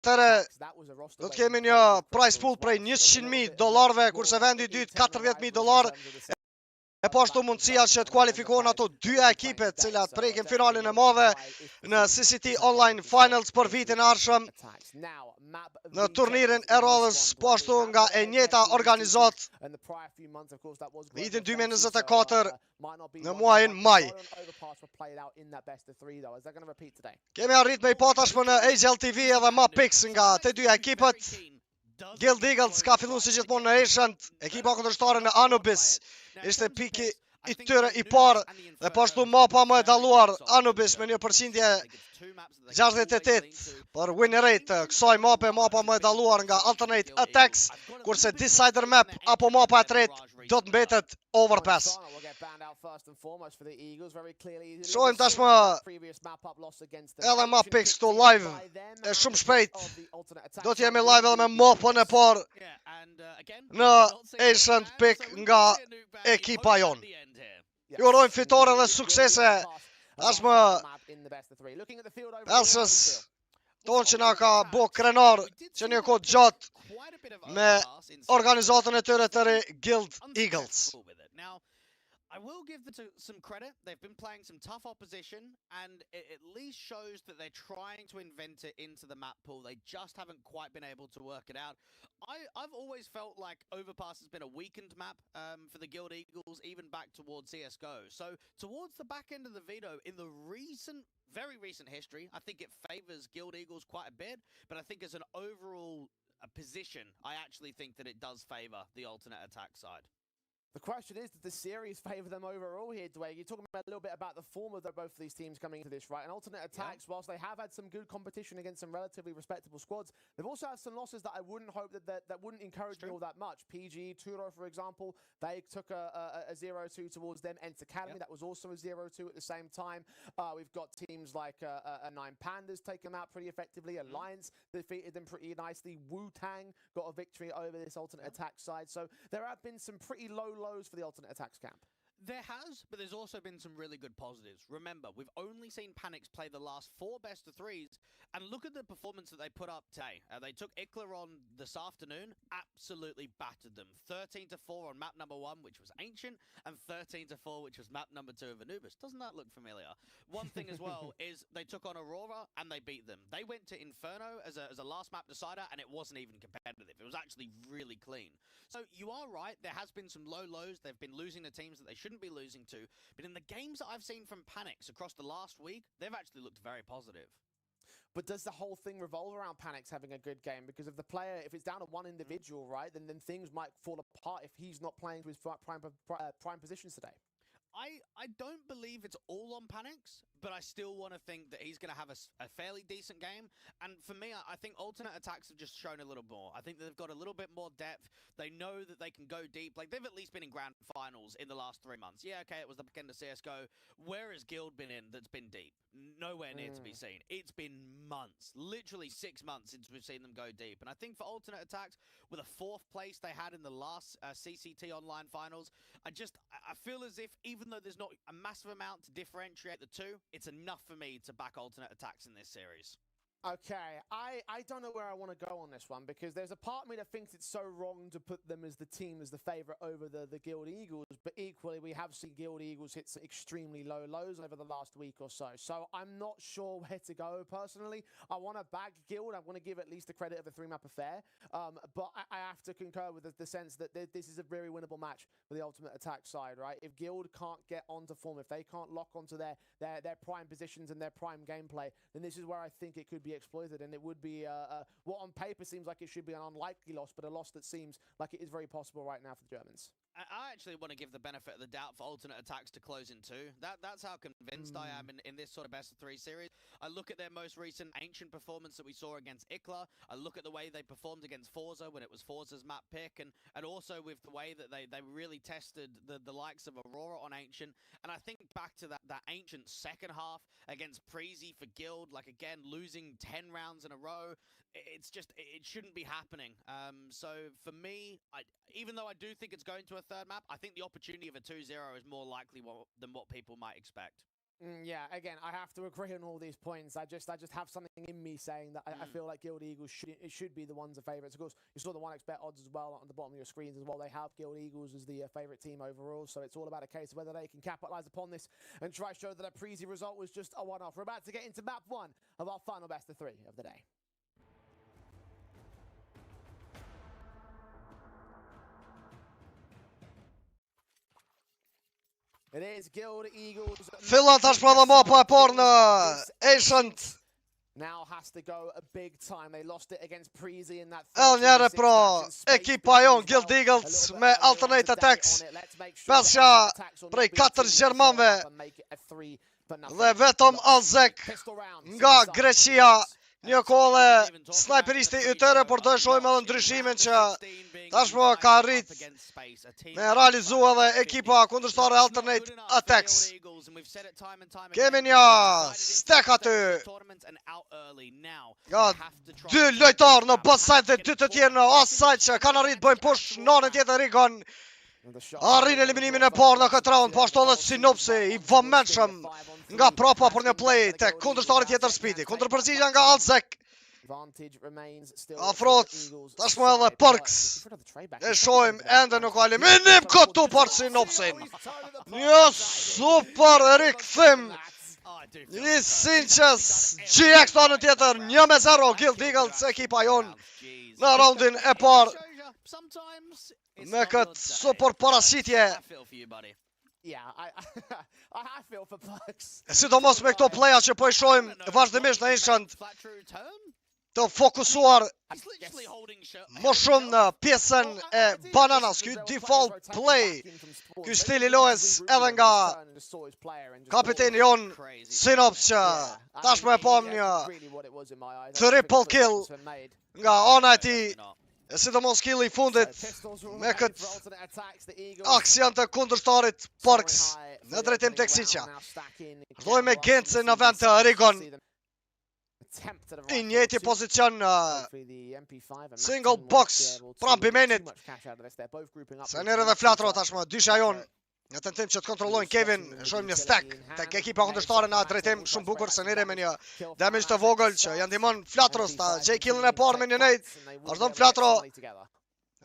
Atëre, do të kemi një price pool prej $100,000, kurse vendi i dytë $40,000. E po ashtu mundësia që të kualifikohen ato dyja ekipet cilat prekin finalin e madhe në CCT Online Finals për vitin e ardhshëm në turnirin e radhës, po ashtu nga e njëjta Organizat vitin 2024 në muajin maj. Kemi arrit me i pa tashmë në HLTV edhe ma pix nga të dyja ekipet. Guild Eagles ka fillu si gjithmonë në Ancient, ekipa kundërshtare në Anubis, ishte piki i tyre i parë dhe po ashtu mapa më e dalluar Anubis me një përqindje 68 për win rate kësaj mape, mapa më e dalluar nga Alternate Attax, kurse Decider Map apo mapa e tretë do të mbetet Overpass. Shohim tashmë edhe ma pix këtu live e shumë shpejt. Do të jemi live edhe me mapën e parë në Ancient pick nga ekipa jonë. Ju urojmë fitore dhe suksese. Tashmë Elsës tonë që na ka bo krenar që një kohë gjatë me organizatën e tyre të Guild Eagles. I will give them some credit. They've been playing some tough opposition, and it at least shows that they're trying to invent it into the map pool. They just haven't quite been able to work it out. I've always felt like Overpass has been a weakened map for the Guild Eagles, even back towards CSGO. So towards the back end of the veto, in the very recent history, I think it favors Guild Eagles quite a bit, but I think as an overall position, I actually think that it does favor the alternate attack side. The question is, does the series favour them overall here, Dwayne? You're talking about a little bit about the form of both of these teams coming into this, right? And alternate attacks, whilst they have had some good competition against some relatively respectable squads, they've also had some losses that I wouldn't hope that wouldn't encourage me all that much. PG, Turo, for example, they took a 0-2 towards them. Ent Academy, that was also a 0-2 at the same time. We've got teams like a 9 Pandas take them out pretty effectively. Alliance defeated them pretty nicely. Wu-Tang got a victory over this alternate attack side. So there have been some pretty low lows for the alternate attacks camp. There has, but there's also been some really good positives. Remember, we've only seen Panics play the last 4 best of 3s, and look at the performance that they put up today. They took Ikla on this afternoon, absolutely battered them. 13-4 on map number 1, which was Ancient, and 13-4, which was map number 2 of Anubis. Doesn't that look familiar? One thing as well is they took on Aurora, and they beat them. They went to Inferno as a last map decider, and it wasn't even competitive. It was actually really clean. So you are right, there has been some low lows. They've been losing to teams that they shouldn't be losing to, but in the games that I've seen from Panics across the last week, they've actually looked very positive. But does the whole thing revolve around Panics having a good game? Because if the player, if it's down to one individual, right, then things might fall apart if he's not playing to his prime positions today. I don't believe it's all on Panics, but I still want to think that he's going to have a fairly decent game. And for me, I think alternate attacks have just shown a little more. I think they've got a little bit more depth. They know that they can go deep. Like, they've at least been in grand finals in the last 3 months. Yeah, okay, it was the back end of CSGO. Where has Guild been in that's been deep? Nowhere near to be seen. It's been months, literally 6 months since we've seen them go deep. And I think for alternate attacks, with a 4th place they had in the last CCT online finals, I feel as if even though there's not a massive amount to differentiate the two, it's enough for me to back alternate attacks in this series. Okay, I don't know where I want to go on this one, because there's a part of me that thinks it's so wrong to put them as the team as the favourite over the Guild Eagles, but equally we have seen Guild Eagles hit some extremely low lows over the last week or so. So I'm not sure where to go personally. I want to back Guild. I want to give at least the credit of a 3-map affair, but I have to concur with the sense that this is a very winnable match for the ultimate attack side, right? If Guild can't get onto form, if they can't lock onto their prime positions and their prime gameplay, then this is where I think it could be exploited, and it would be what on paper seems like it should be an unlikely loss, but a loss that seems like it is very possible right now for the Germans. I actually want to give the benefit of the doubt for alternate attacks to close in 2. That's how convinced I am in this sort of best of 3 series. I look at their most recent Ancient performance that we saw against Ikla. I look at the way they performed against Forza when it was Forza's map pick, and also with the way that they really tested the likes of Aurora on Ancient. And I think back to that Ancient second half against Preezy for Guild, like again losing 10 rounds in a row. It's just, it shouldn't be happening. So for me, even though I do think it's going to a 3rd map, I think the opportunity of a 2-0 is more likely than what people might expect. Yeah, again, I have to agree on all these points. I just have something in me saying that I feel like Guild Eagles should be the ones of favourites. Of course, you saw the 1xbet odds as well on the bottom of your screens as well. They have Guild Eagles as the favourite team overall, so it's all about a case of whether they can capitalise upon this and try to show that a Prezi result was just a one-off. We're about to get into map 1 of our final best of 3 of the day. It is Guild Eagles. Fillan tashmë edhe mapa e parë në Ancient. Now has to go a big time. They lost it against Prezi in that. Njëre pra ekipa jon Guild Eagles me alternate Attax. Pesha prej 4 gjermanve dhe vetëm Alzek nga Greqia. Një kohë snajperisti i tyre, por do e shohim edhe ndryshimin që tashmë ka arrit me realizu edhe ekipa kundërshtare Alternate Attax. Kemi një stek aty nga 2 lojtar në bot side dhe 2 të tjerë në as side që kanë arrit bëjnë push në anën tjetër Rigon. Arrin eliminimin e parë në këtë round, po ashtu edhe sinopsi i vëmendshëm nga propa për një play të kundërshtari tjetër Speedy. Kundërpërgjigja nga Alzek. Afrot, tashmë edhe Perks. E shohim ende nuk ka eliminim këtu për sinopsin. Një super rikthim. Një Sinqes GX në anën tjetër, 1-0 Guild Eagles ekipa jon në raundin e parë. Me këtë super parashitje. Sidomos me këto playa që po i shohim vazhdimisht në Ancient të fokusuar më shumë në pjesën e bananas. Ky default play, ky stili lojës edhe nga kapiteni jon Sinops që tashmë e pam një triple kill nga ana e tij. E sidomos killi i fundit me këtë aksion të kundërshtarit Perks në drejtim tek Sinqa. Vdoj me Gence në vend të Rigon. I njëjti pozicion single box pranë bimenit. Senere dhe Flatro tashmë dysha jon në tentim që të kontrollojnë Kevin. Shohim një stack tek ekipa kundërshtare në drejtim shumë bukur. Senere me një damage të vogël që ja ndihmon Flatros ta gjej killin e parë me një nade. Vazhdon Flatro.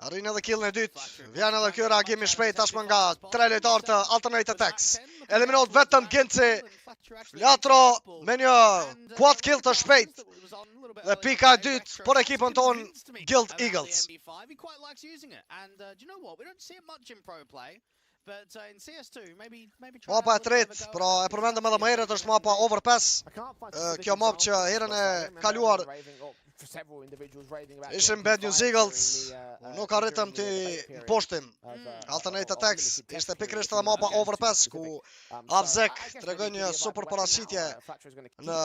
Arrin edhe killin e dytë. Vjen edhe ky reagim i shpejt tashmë nga 3 lojtar të Alternate Attax. Eliminohet vetëm Genci. Flatro me një quad kill të shpejt. Dhe pika e dytë për ekipën ton Guild Eagles. Mapa e tretë, pra e përmendëm edhe më herët, është mapa Overpass. Kjo map që herën e kaluar ishim Bad News Eagles, nuk arritëm të poshtim. Alternate Attax ishte pikërisht edhe mapa Overpass, ku Alzek tregon një super parashitje në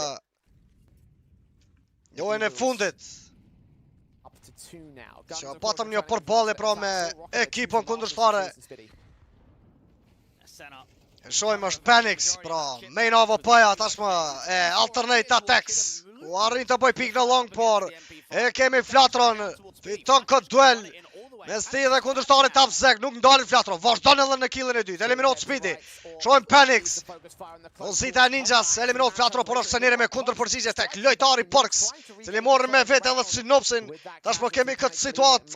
lojën e fundit. Që patëm një përballje pra me ekipën kundërshtare. E shohim është Panics, pra main AVP-ja tashmë e Alternate Attax, ku arrin të bëj pik në long, por e kemi Flatron, fiton këtë duel mes tij dhe kundërshtarit Alzek, nuk ndalin Flatron, vazhdon edhe në killin e dytë, eliminohet Speedy. Shohim Panics, Pozita e Ninjas, eliminohet Flatron, por është senire me kundërpërgjigje tek lojtari Perks, cili morën me vete edhe sinopsin. Tashmë kemi këtë situatë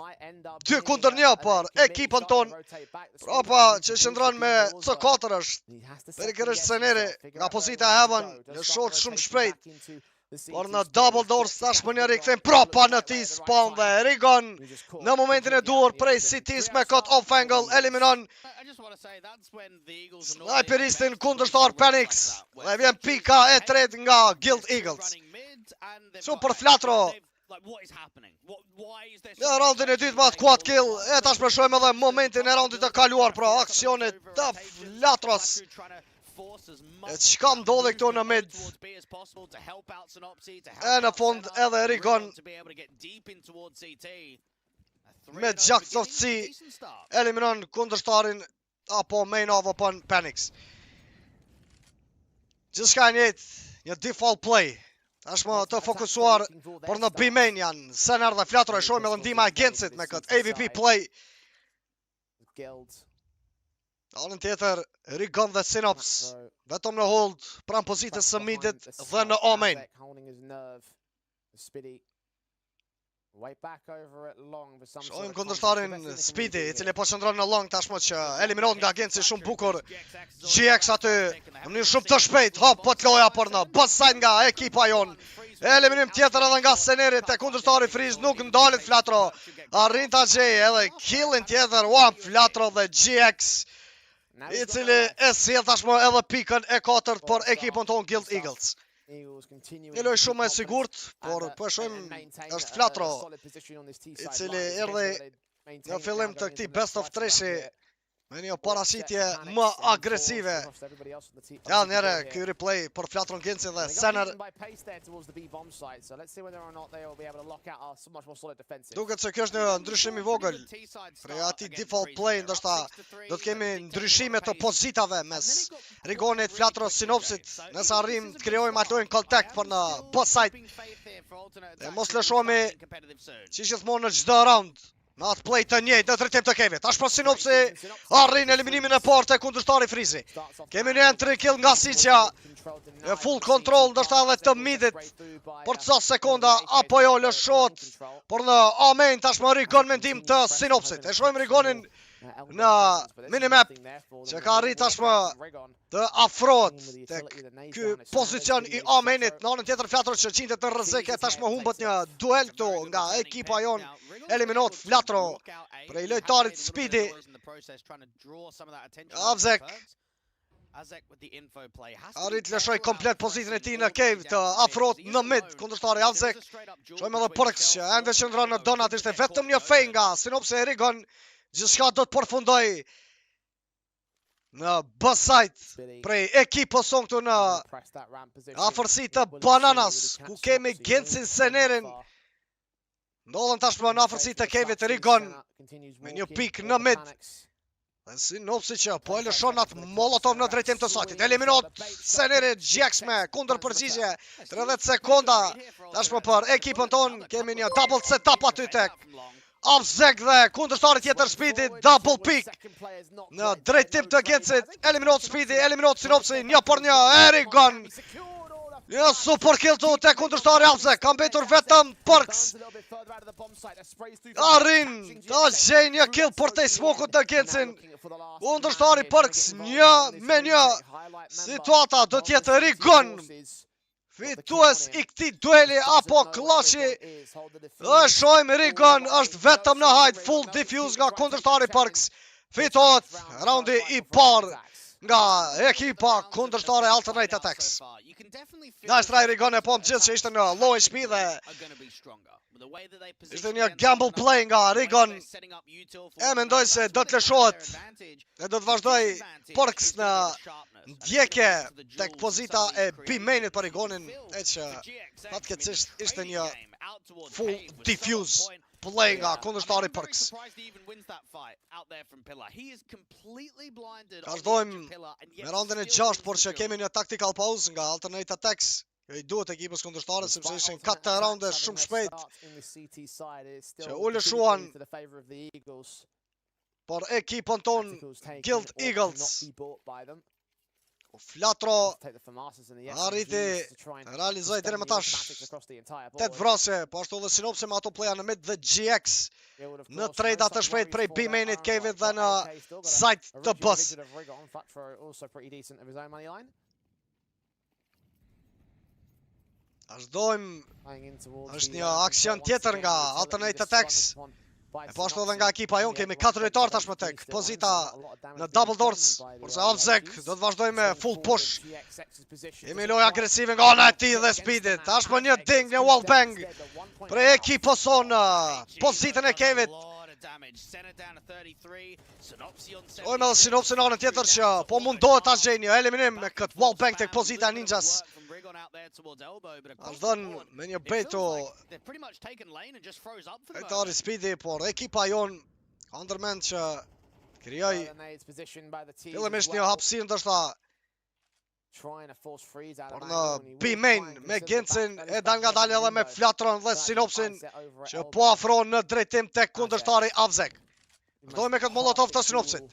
2-1 për ekipën ton. Propa që shëndron me C4 është përikërisht senire nga pozita e Heaven, në shot shumë shpejt. Por në double doors tashmë një rikthim propa në ti spawn dhe Rigon në momentin e duhur prej CT's me këtë off angle eliminon sniperistin kundërshtar Panics dhe vjen pika e tretë nga Guild Eagles. Super Flatro në raundin e dytë me atë quad kill, e tashmë shohim edhe momentin e raundit të kaluar, pra aksionit të Flatros. E çka ndodhe këtu në mid. E në fund edhe Rigon me gjakt softsi eliminon kundërshtarin apo main AVP-n Panics. Gjithçka njëjtë, një default play. Tashmë të fokusuar por në B-main janë Senar dhe Flatro. E shohim edhe ndihma e Gencit me këtë AVP play. Anën tjetër, Rigon dhe Sinops. Vetëm në hold, pranë pozitës së midit dhe në omen. Shojmë kundërshtarin Speedy, I cili po qëndron në long tashmë që eliminohet nga agenci shumë bukur. GX aty, në mënyrë shumë të shpejt, hop po t'loja për në bësajt nga ekipa jon. Eliminim tjetër edhe nga scenerit e kundërshtari Friz nuk ndalit Flatro. Arrin ta gjej edhe killin tjetër, Flatro dhe GX. I cili e sjell tashmë edhe pikën e 4 për ekipën ton Guild Eagles. Një lojë shumë e sigurt, por po shohim është Flatro, I cili erdhi në fillim të këtij best of 3-shi me një parashitje më agresive. Ja, njëre, ky replay për Flatron Genci dhe Sener. Duket se kjo është një ndryshim I vogël. Prej ati default play, ndoshta do të kemi ndryshime të pozitave mes Rigonit, Flatros, Sinopsit. Nëse arrim të krijojmë atë kontakt për në post-side. Dhe mos lëshohemi që gjithmonë në çdo round. Në atë play të njëjtë në drejtim të Kevit. Tash po Sinopsi arrin eliminimin e parë të kundërshtari Frizi. Kemi një 3 kill nga Siqja. E full control ndoshta edhe të midit. Për ca sekonda apo jo lëshohet. Por në amen tashmë Rigon mendim të Sinopsit. E shohim Rigonin në minimap që ka arrit tashmë të afrohet tek ky pozicion I amenit. Në anën tjetër Flatro që qindet në rrezik tashmë humbët një duel këtu nga ekipa jon. Eliminot Flatro prej lojtarit Speedy. Avzek arrit lëshoj komplet pozitën e tij në cave të afrohet në mid kundërshtari Avzek. Shojmë edhe Përks që ende qëndron në donat ishte vetëm një fej nga Sinopsi e Rigon. Gjithçka do të përfundoj në B-side prej ekipës son këtu në afërsi të Bananas ku kemi Gencin Senerin. Ndodhen tashmë në afërsi të Kevit Rigon me një pik në mid. Dhe Sinopsi që po e lëshon atë molotov në drejtim të sajtit. Eliminot Seneri GX me kundër përgjigje 30 sekonda. Tashmë për ekipën ton kemi një double setup aty tek Avzek dhe kundërshtari tjetër Speedy, double pick në drejtim të Gencit. Eliminot Speedy, eliminot Sinopsi, 1-1 Rigon. Një super kill tu te kundërshtari Avzek, ka mbetur vetëm Përks. Arrin ta gjej një kill për te smokut të Gencin. Kundërshtari Përks 1-1. Situata do t'jetë Rigon fitues I këtij dueli apo klashi. Shohim Rigon është vetëm në hajt full diffuse nga kundërshtari Përks. Fitohet raundi I parë nga ekipa kundërshtare Alternate Attax. Nice try Rigon e po më gjithë që ishte në low HP dhe ishte një gamble play nga Rigon. E mendoj se do të lëshohet e do të vazhdoj Përks në ndjekje tek pozita e B-mainit për Rigonin e që fatkeqësisht ishte një full diffuse play nga kundërshtari Përks. Vazhdojmë me raundin e 6 por që kemi një tactical pause nga Alternate Attax. I duhet ekipës kundërshtare sepse ishin 4 raunde shumë shpejt që u lëshuan por ekipën ton Guild Eagles. Flatro arriti realizoi deri më tash 8 vrasje, po ashtu edhe Sinopsi me ato playa në mid dhe GX në trade të shpejt prej B-mainit Kevit dhe në site të bus. Është një aksion tjetër nga Alternate Attax. E po ashtu edhe nga ekipa jon kemi 4 lojtar tashmë tek pozita në double doors. Kurse Avzek do të vazhdojë me full push. Kemi lojë agresive nga ana e tij dhe Speedit. Tashmë një ding, një wallbang për ekipën son pozitën e Kevit. Ojme dhe Sinopsi në anën tjetër që po mundohet ta gjejë një eliminim me këtë wallbang tek pozita e Ninjas. Aldon me një bejto Tari Speedy, por ekipa jon ndërmend që krijoi fillimisht një hapësirë ndoshta por në B-main me Gencin e dal nga dalë edhe me Flatron dhe Sinopsin që po afron në drejtim tek kundërshtari Avzek. Vdoj me këtë molotov të Sinopsit.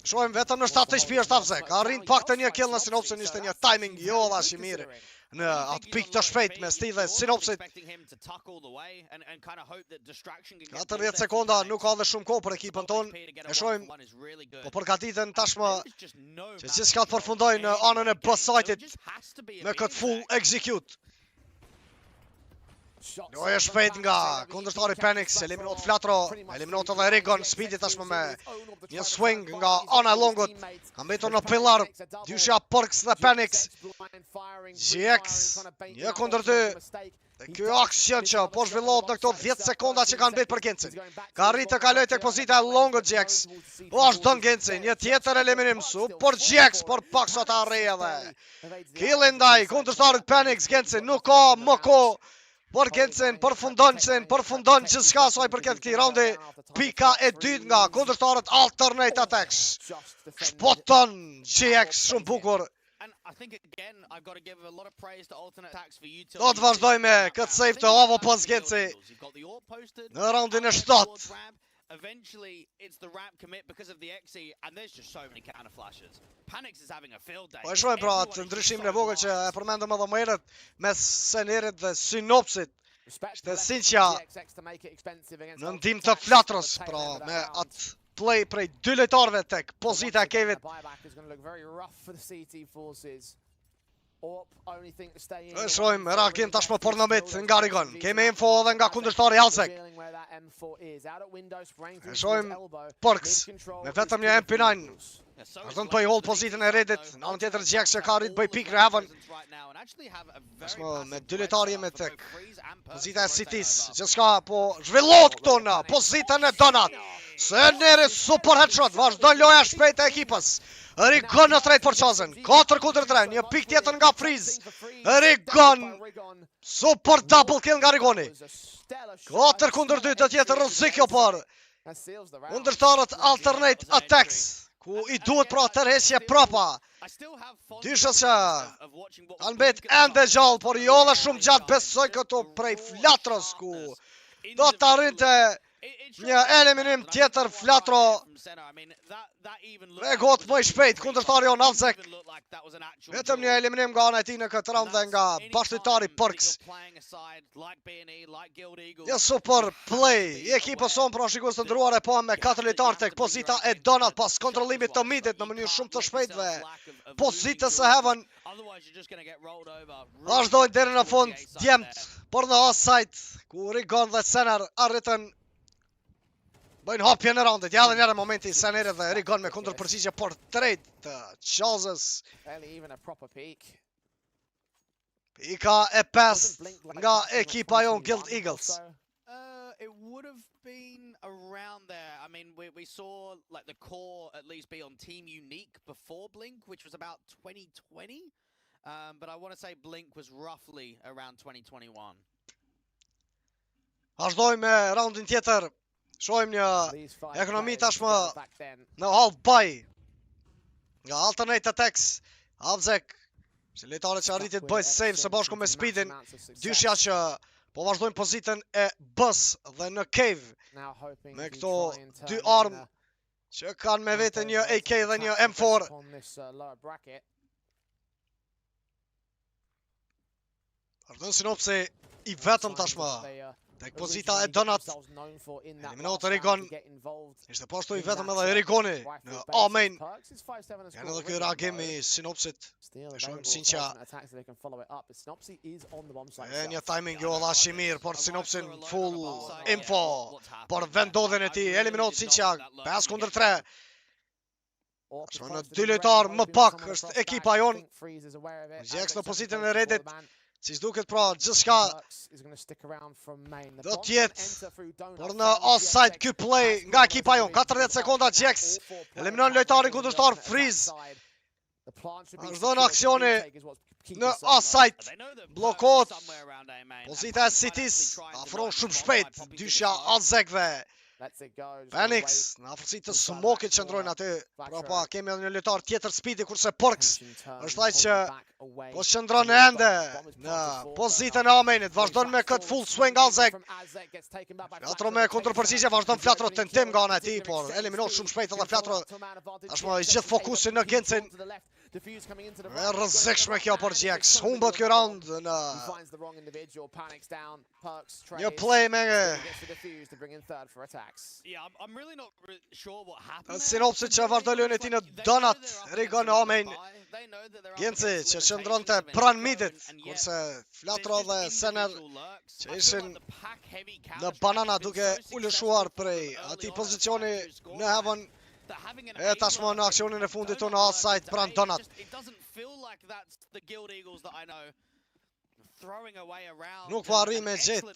Shohim vetëm në 7 HP është Avzek. Arrin pak të një kill në sinopsin, ishte një timing jo dhash i mirë. Në atë pikë të shpejt me stil dhe sinopsit. 40 sekonda nuk ka dhe shumë kohë për ekipën tonë. E shohim po përgatiten tashmë që gjithçka të përfundojë në anën e B-side-it me këtë full execute. Lojë e shpejt nga kundërtari Panics, eliminot Flatro, eliminot edhe Rigon, Speedy tashmë me një swing nga ana e longut, ka mbetur në pillar, dyshja Perks dhe Panics, GX, një kundër dy, dhe kjo aksion që po zhvillohet në këto 10 sekonda që kanë mbetur për Gencin, ka arritë të kaloj tek pozita e longut GX, po është dën Gencin, një tjetër eliminim super GX, por pak sot arrej edhe, killin ndaj kundërtarit Panics, Gencin nuk ka më kohë, por Gencin përfundon gjithçka saj përket këtij raundi, pika e dytë nga kundërtarët Alternate Attax. Shpoton GX shumë bukur. Do të vazhdoj me këtë save të ovo pas Genci në raundin e 7. Eventually, it's the ramp commit because of the XE, and there's just so many counter flashes. Panics is having a field day. Po e shohim pra atë ndryshimin e vogël që e përmendëm edhe më herët mes Senerit dhe Synopsit. Ishte Sinqja në ndim të Flatros, pra me atë play prej dy lojtarëve tek pozita e Kevit. E shohim Rakin tashmë pornamit nga Rigon. Kemi info edhe nga kundërtari Alzek. E shohim Perks me vetëm një MP9. Vazhdon të bëj hold pozitën e redit. Në anën tjetër GX që ka arrit bëj pick në heaven. Tashmë me dy lojtarë jemi tek pozita e Cities. Gjithçka po zhvillohet këtu në pozitën e Donat. Seneri super headshot. Vazhdon loja shpejt e ekipës. Rigon në trejt për qazën, 4 kundër 3, një pik tjetër nga Freeze. Rigon, super double kill nga Rigoni. 4 kundër 2 të tjetër rëzikjo për kundërtarët Alternate Attax, ku i duhet pra tërheqje prapa. Dyshës që kanë mbet ende gjallë, por jo dhe shumë gjatë besoj këto prej Flatros, ku do të arrinte një eliminim tjetër Flatro. Regot më i shpejt kundërtari on Alzek. Vetëm një eliminim nga ana e tij në këtë raund dhe nga bashkëtari Perks. Një super play i ekipës sonë pra shikues të nderuar, e pa me 4 lojtarë tek pozita e Donat pas kontrollimit të midit në mënyrë shumë të shpejtë dhe pozitës së heaven. Vazhdojnë deri në fund djemt por në offside ku Rigon dhe Sener arritën bëjnë hapje në raundet. Ja dhe njëre momenti Senerit dhe Rigon me kundër përgjigje por trejt të qazës. Pika e 5 nga ekipa jon Guild Eagles. It would have been around there. I mean, we saw like the core at least be on Team Unique before Blink, which was about 2020. But I want to say Blink was roughly around 2021. Vazhdojmë me raundin tjetër. Shohim një ekonomi tashmë në half buy nga Alternate Attax. Avzek, si lojtarët që arritit bëj save së bashku me Speedin. Dyshja që po vazhdojnë pozitën e bës dhe në cave me këto dy armë që kanë me vete një AK dhe një M4. Vazhdojnë Sinopsi i vetëm tashmë tek pozita e Donat. Eliminot Rigon. Ishte poshtu i vetëm edhe Rigoni në A-main. Janë edhe kjo reagim i Sinopsit. E shohim Sinqa. E një timing jo dha shi mirë, por Sinopsin full info por vendodhen e ti. Eliminot Sinqa 5 kundër 3. Në dy lojtar më pak është ekipa jon. GX në pozitën e redit. Si s'duket pra gjithçka do tjetë, por në offside ky play nga ekipa jon. 40 sekonda GX eliminon lojtarin kundërshtar Freeze. Vazhdon aksioni në offside, blokot pozita e Cities, afron shumë shpejt dyshja Azekve. Phoenix, në afërsi të smokit që ndrojnë aty. Pra kemi edhe një lojtar tjetër Speedy, kurse Porks është ai që po qëndron ende në pozitën e amenit. Vazhdon me këtë full swing Azek. Flatro me kundërpërgjigje, vazhdon Flatro tentim nga ana e tij, por eliminohet shumë shpejt edhe Flatro. Tashmë i gjithë fokusin në Gencin. E rrezikshme kjo për GX. Humbët kjo round në një play me sinopsit që vazhdoj lojën e tij në donat Rigon Omen. Genci që qëndronte pranë midit, kurse Flatro dhe Sener që ishin në banana duke u lëshuar prej atij pozicioni në heaven. E tashmë në aksionin e fundit të në outside pranë donat. Nuk po arri me gjetë.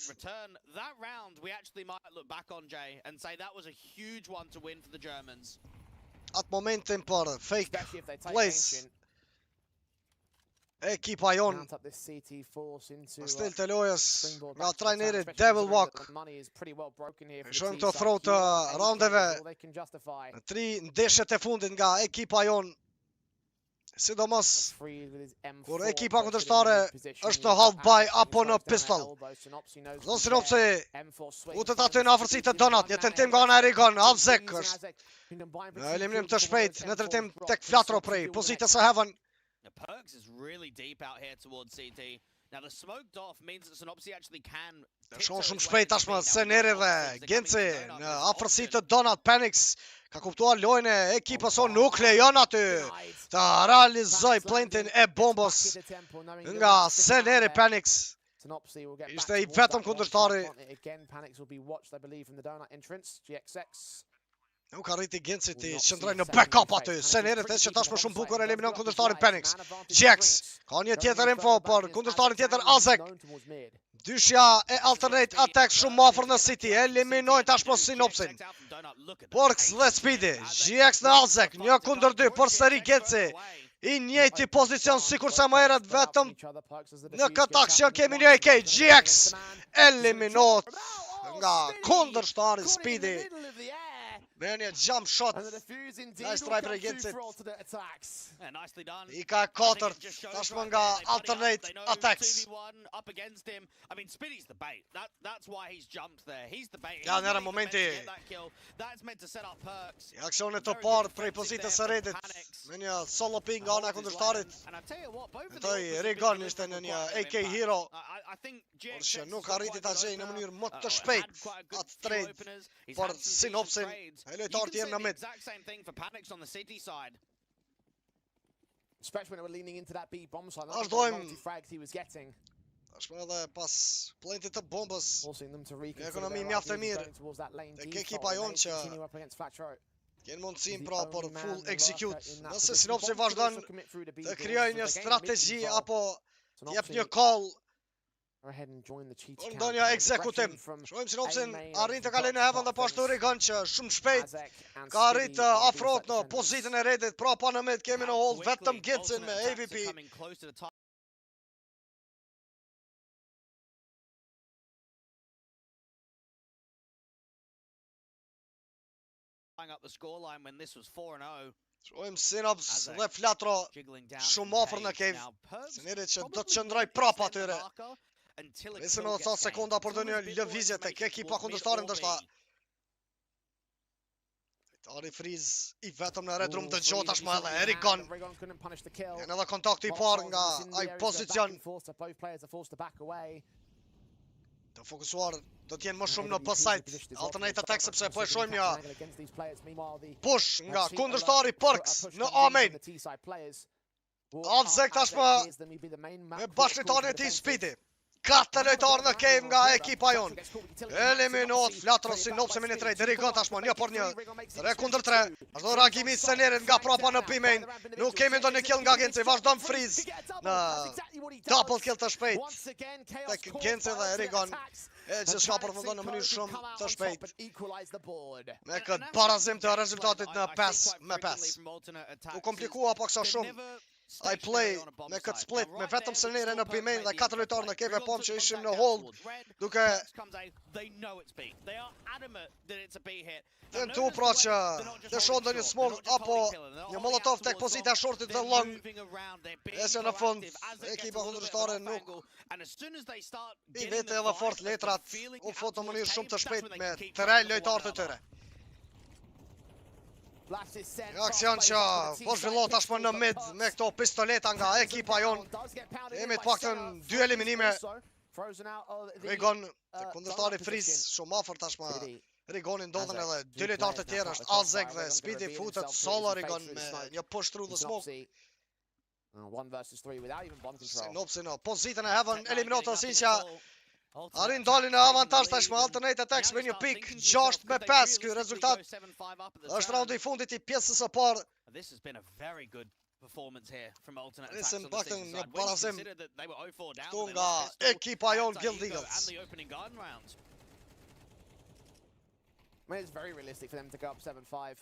Atë momentin për fake plays ekipa jonë stil të lojës nga trajnerit Devil Walk. Shojmë të ofro të raundeve në 3 ndeshjet e fundit nga ekipa jonë, sidomos kur ekipa kundërshtare është në half by apo në pistol. Do sinopsi utet aty në afërsi të donat, një tentim nga ana e Rigon, Alzek është në eliminim të shpejt në drejtim tek Flatro prej pozitës së heaven. Now, Perks is really deep out here towards CT. Now, the smoked off means that Synopsy actually can... Shon shumë shpejt tashmë Seneri dhe Genci në afërsi të donat. Phoenix ka kuptuar lojën e ekipës o nuk lejon aty të realizoj plantin e bombës nga Seneri. Phoenix ishte i vetëm kundërshtari. Nuk arriti Genci të qëndroj në backup aty. Senerit e që tashmë shumë bukur eliminon kundërshtarin Phoenix. GX ka një tjetër info për kundërshtarin tjetër Azek. Dyshja e alternate Attax shumë afër në City. Eliminojnë tashmë sinopsin. Porks dhe Speedy. GX në Azek. 1 kundër 2 për seri Genci. I njëjti pozicion sikur se më herët, vetëm në këtë aksion kemi një AK. GX eliminohet nga kundërshtari Speedy. Me një jump shot. Nice try për Gencit. I ka 4 tashmë nga alternate Attax. Ja nëra momenti i aksionit të parë prej pozitës së redit me një solo ping nga ana e kundërshtarit. Mendoj Rigon ishte në një AK hero, por që nuk arriti ta gjejë në mënyrë më të shpejt atë trade për sinopsin. E lojtar tjerë në mid. Vazhdojmë. Tashmë edhe pas plantit të bombës, ekonomi mjaft e mirë tek ekipa jonë që kenë mundësim pra për full execute. Nëse sinopsi vazhdon të krijojë një strategji apo jep një call, ndonjë ekzekutim. Shohim sinopsin arrin të kalojë në heaven dhe pashtu Rigon që shumë shpejt ka arrit të afrohet në pozitën e redit. Pra pa në mid kemi në hold vetëm Gencin me AVP. Shohim Sinops dhe Flatro shumë afër në cave. Senerit që do të qëndroj prap atyre. Nisim edhe ca sekonda për të një lëvizje tek ekipa kundërshtare ndoshta. Tari Friz i vetëm në red room të gjotë tashmë edhe Rigon. Janë edhe kontakti i parë nga ai pozicion. Të fokusuar do t'jenë më shumë në B-side alternate attack sepse po e shohim një push nga kundërshtari Porks në A-main. Alzek tashmë me bashkëtarën e tij Speedy. 4 lojtarë në cave nga ekipa jonë. Eliminohet Flatro sinopsi me një trade. Rigon tashmë 1-1. 3 kundër 3. Vazhdon reagimi i Senerit nga prapa në P-main. Nuk kemi ndonjë kill nga Genci. Vazhdon Freeze në double kill të shpejt tek Genci dhe Rigon. E që shka përfundon në mënyrë shumë të shpejt me këtë barazim të rezultatit në 5-5. U komplikua pak sa shumë I play me këtë split, me vetëm sënire në bimen dhe 4 lojtarë në keve pom që ishim në hold, duke tentu pra që të shonë dhe një small apo një molotov tek pozita shortit dhe long, esë në fund, ekipa kundërshtare nuk i vete edhe fort letrat, u fot në mënyrë shumë të shpejt me 3 lojtarë të tëre. Një aksion që po zhvillo tashmë në mid me këto pistoleta nga ekipa jon. Jemi të paktën 2 eliminime. Rigon, kundërshtari Friz, shumë afër tashmë. Rigoni ndodhen edhe 2 lojtarë të tjerë, është Azek dhe Speedy futet solo Rigon me një push through the smoke. Sinopsi në pozitën e Heaven eliminator Sinqja. Arrin dalin në avantazh tashmë Alternate Attax me një pik 6-5. Ky rezultat është raundi i fundit i pjesës së parë. Nisim paktën një barazim këtu nga ekipa jon Guild Eagles. It's very realistic for them to go up 7-5.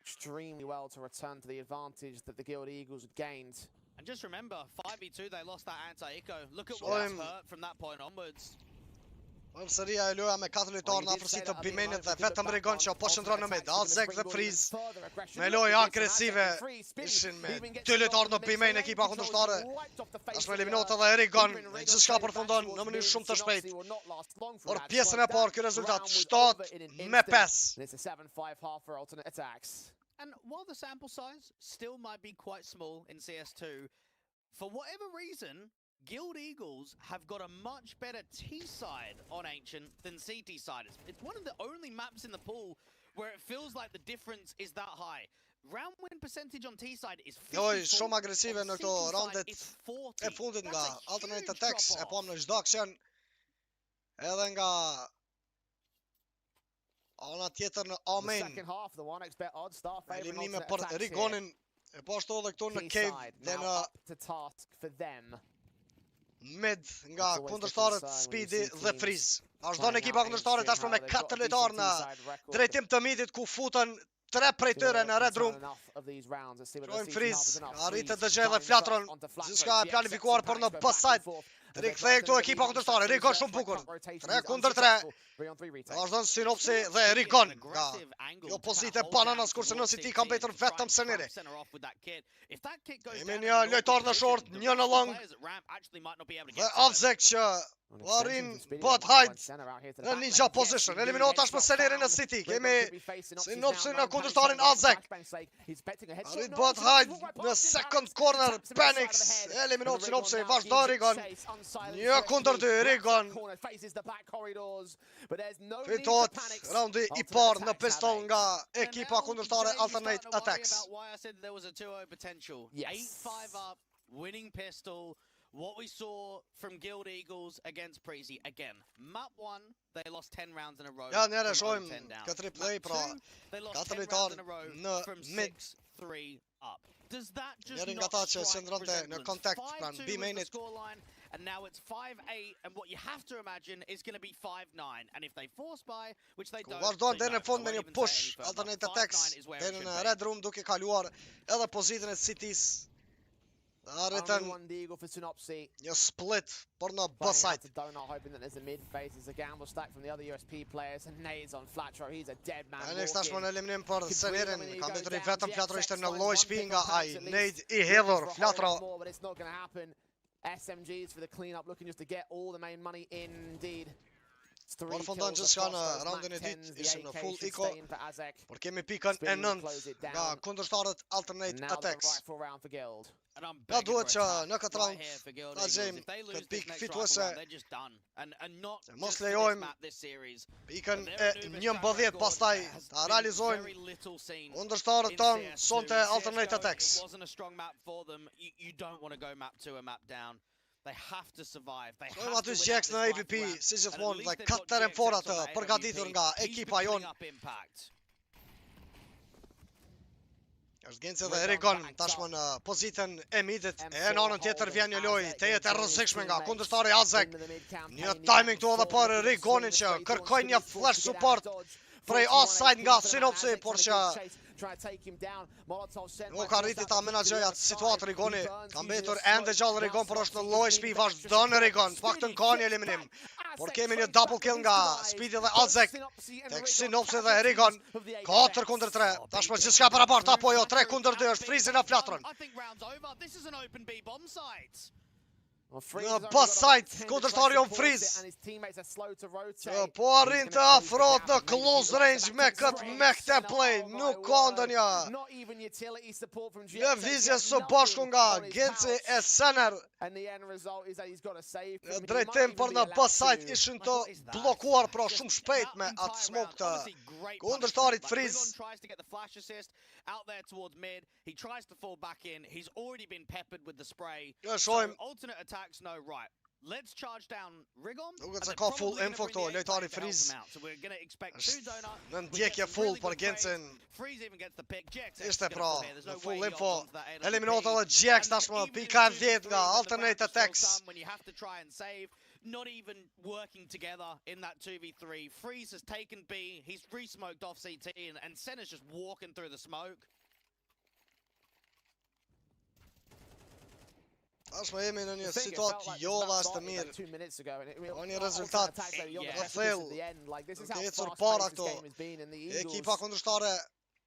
Extremely well to return to the advantage that the Guild Eagles had gained. And just remember, 5v2, they lost that anti-eco. Look at what was hurt from that point onwards. Seria e loja me 4 lojtarë në afërsi të bimenit dhe vetëm Rigon që po shndron në mid. Azek dhe Friz me lojë agresive ishin me 2 lojtarë në bimen ekipa kundërshtare. Tashmë eliminohet edhe Rigon, gjithçka përfundon në mënyrë shumë të shpejtë. Por pjesën e parë ky rezultat 7-5. It's a 7-5 half for Alternate Attax. And while the sample size still might be quite small in CS2, for whatever reason, Guild Eagles have got a much better T side on Ancient than CT side. It's one of the only maps in the pool where it feels like the difference is that high. Round win percentage on T side is 54. Shumë agresive në këto roundet e fundit nga Alternate Attax, e pam në çdo aksion. Edhe nga ana tjetër në Amen. Eliminime për Rigonin, e po ashtu edhe këtu në Cave dhe në mid nga kundërshtarët Speedy dhe Friz. Vazhdon ekipa kundërshtare tashmë me 4 lojtarë në drejtim të midit ku futen 3 prej tyre në Red Room. Shojmë Friz, arritë të dëgjoj dhe flatron, gjithçka e planifikuar për në B-side. Rikthej këtu ekipa kundërshtare, Rigon shumë bukur. 3 kundër 3. Vazhdon Sinopsi dhe Rigon nga jo pozite bananas kurse në City kam betur vetëm Seniri. Kemi një lojtar në short, një në long. Dhe Azek që arrin bot hide në ninja position. Eliminohet tashmë Seniri në City. Kemi Sinopsi në kundërshtarin Azek. Arrin bot hide në second corner Panics. Eliminohet Sinopsi, vazhdon Rigon. Një kundër 2, Rigon. Fitot raundi i parë në pistol nga ekipa kundërshtare Alternate Attax. 8-5 up, winning pistol. What we saw from Guild Eagles against Prezi again. Map 1, they lost 10 rounds in a row. Ja, njerë shojmë këtë replay pra 4 lojtarë në mid 3 up. Does that just Njëri nga ta që qëndronte në kontakt pra në B-mainit. And now it's 5-8, and what you have to imagine is going to be 5-9. And if they force by, which they don't, vazhdojnë deri në fund me një push Alternate Attax deri në Red Room duke kaluar edhe pozitën e Cities. Arritën një split për në B-side. Alex tashmë në eliminim për Senirin, kam betur i vetëm Flatro ishte në low HP nga ai nade i hedhur Flatro. SMGs for the cleanup, looking just to get all the main money in, indeed. Por fundon gjithçka në raundin e dytë, ishim në full eco, por kemi pikën e 9 nga kundërshtarët Alternate Attax. Ja duhet që në këtë round ta gjejmë këtë pikë fituese. Mos lejojmë pikën e 11 pastaj ta realizojmë kundërshtarët tonë sonte Alternate Attax. They have to survive. They have to Jax në AVP, si gjithmonë, dhe 4 fora të përgatitur nga ekipa jon. Është Gence dhe Rigon tashmë në pozitën e midit, e në anën tjetër vjen një lojë të jetë e rrezikshme nga kundërshtari Azek. Një timing këtu edhe për Rigonin që kërkoi një flash support prej offside nga Sinopsi, por që trying to take him down. Molotov sent. Nuk arriti ta menaxhoj atë situatë Rigoni. Ka mbetur ende gjallë Rigon, por është në lloj shtëpi, vazhdon Rigon. Të paktën ka një eliminim. Por kemi një double kill nga Speedy dhe Azek. Tek Sinopsi dhe Rigon. 4 kundër 3. Tashmë gjithçka para bart apo jo, 3 kundër 2 është Freeze në flatron. Në bus site, kundërshtari on Freeze. Po arrin të afrohet në close range me këtë mech template. Nuk ka ndonjë lëvizje së bashku nga Genci e Sener. Në drejtim për në bus site ishin të blokuar pra shumë shpejt me atë smoke të kundërshtarit Freeze. Out there towards mid, he tries to fall back in. He's already been peppered with the spray. Alternate attacks, no, right. Let's charge down Rigon. Duket se ka full info këto, lojtari Freeze. Në ndjekje full për Gencin. Ishte pra, në full info. Eliminata dhe Gjax tashmë pika 10 nga Alternate Attax. Not even working together in that 2v3. Freeze has taken B, he's re-smoked off CT, and Senna's just walking through the smoke. Tashmë jemi në një situatë jo as të mirë. Ka një rezultat të thellë. Të ecur para këto. Ekipa kundërshtare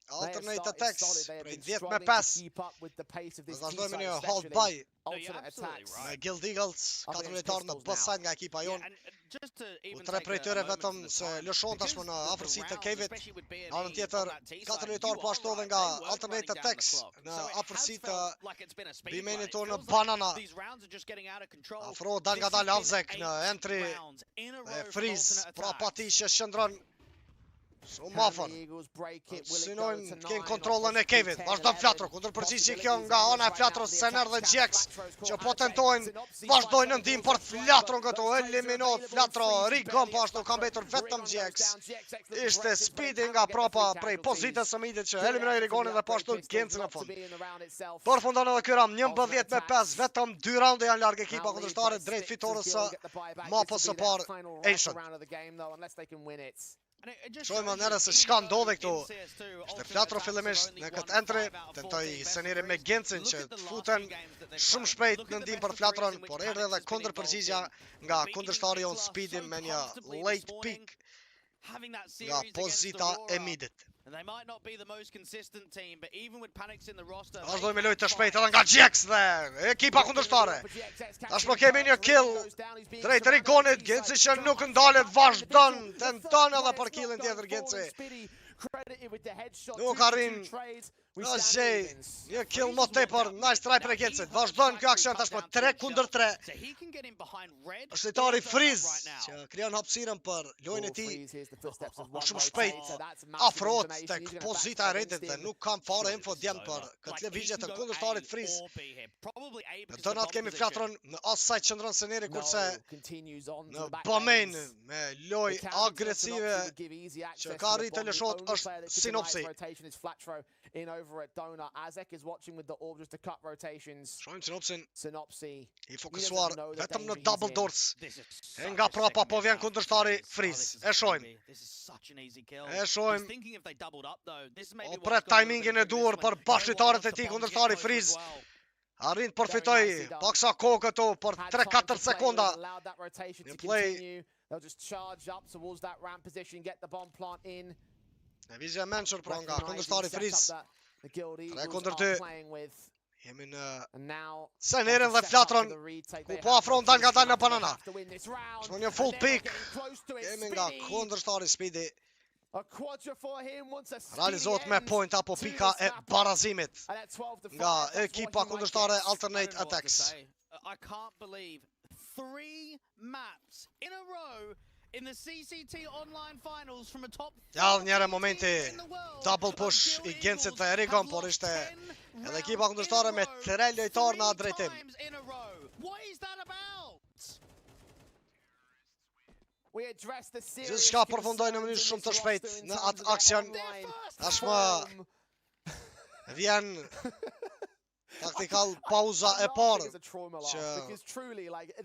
Alternate Attax prej 10-5. Ne vazhdojmë një hold by. Me Guild Eagles, 4 lojtar në bus side nga ekipa jonë. U 3 prej tyre vetëm se lëshon tashmë në afërsitë të Cave-it. Në anën tjetër, 4 lojtar po ashtu edhe nga Alternate Attax në afërsitë të bimenit tonë në Banana. Afro dal nga dal Avzek në entry Freeze, pra pati që shëndron shumë afër. Synojmë të kenë kontrollën e Cave-it. Vazhdon Flatro, kundër përgjigje kjo nga ana e Flatros, Sener dhe Gjax, që po tentojnë, vazhdojnë në ndihmë për Flatron këtu. Eliminohet Flatro, Rigon po ashtu ka mbetur vetëm Gjax. Ishte Speedy nga prapa prej pozitës së midit që eliminoi Rigonin dhe po ashtu Gencin në fund. Përfundon edhe ky ram 11-5, vetëm 2 raunde janë larg ekipa kundërshtare drejt fitores së mapës së parë Ancient. Shojmë nërë se shka ndodhe këtu. Ishte Flatro fillimisht në këtë entry, tentoj Seniri me Gencin që të futen shumë shpejt në ndim për Flatron, por erdhe edhe kundër përgjigja nga kundërshtari on Speedy me një late pick nga pozita e midit. Vazhdoj me lojtë të shpejt edhe nga Gjax dhe ekipa kundërshtare. Tashmë kemi një kill drejt Rigonit, Genci që nuk ndalet, vazhdon, tenton edhe për killin tjetër Genci. Nuk arrin asgjë, një kill më tepër, nice try për Gencit. Vazhdon kjo aksion tashmë 3 kundër 3. Është lojtari Freeze që krijon hapësirën për lojën e tij. Shumë shpejt afrohet tek pozita e rretit dhe nuk kam fare info djem për këtë lëvizje të kundërshtarit Freeze. Në donat kemi Flatron në offside qëndron Seneri, kurse në Bomain me lojë agresive që ka arritë të lëshohet është Sinopsi. In over at Donut. Azek is watching with the orb just to cut rotations. Shojmë Synopsi. I fokusuar vetëm në double doors. E nga prapa po vjen kundërshtari Freeze. E shojmë. E shojmë. O pret timingin e duhur për bashkëtarët e tij kundërshtari Freeze. Arrin të përfitoj paksa kohë këtu për 3-4 sekonda. Një play. They'll just charge up towards that ramp position, get the bomb plant in. Në vizje menqër pra nga kundërshtari Freeze. 3 kundër 2. Jemi në Senerin dhe Flatron, ku po afron dal nga dal në Banana. Shmo një full pick. Jemi nga kundërshtari Speedy. Realizohet me point apo pika e barazimit nga ekipa kundërshtare Alternate Attax. I can't believe 3 maps in a row in the CCT online finals from a top. Gjallë njëre momenti double push I Gencit dhe Rigon, por ishte edhe ekipa kundërshtare me 3 lojtar në atë drejtim. Gjithçka përfundoi në mënyrë shumë të shpejt në atë aksion. Tashmë vjen taktikal pauza e parë që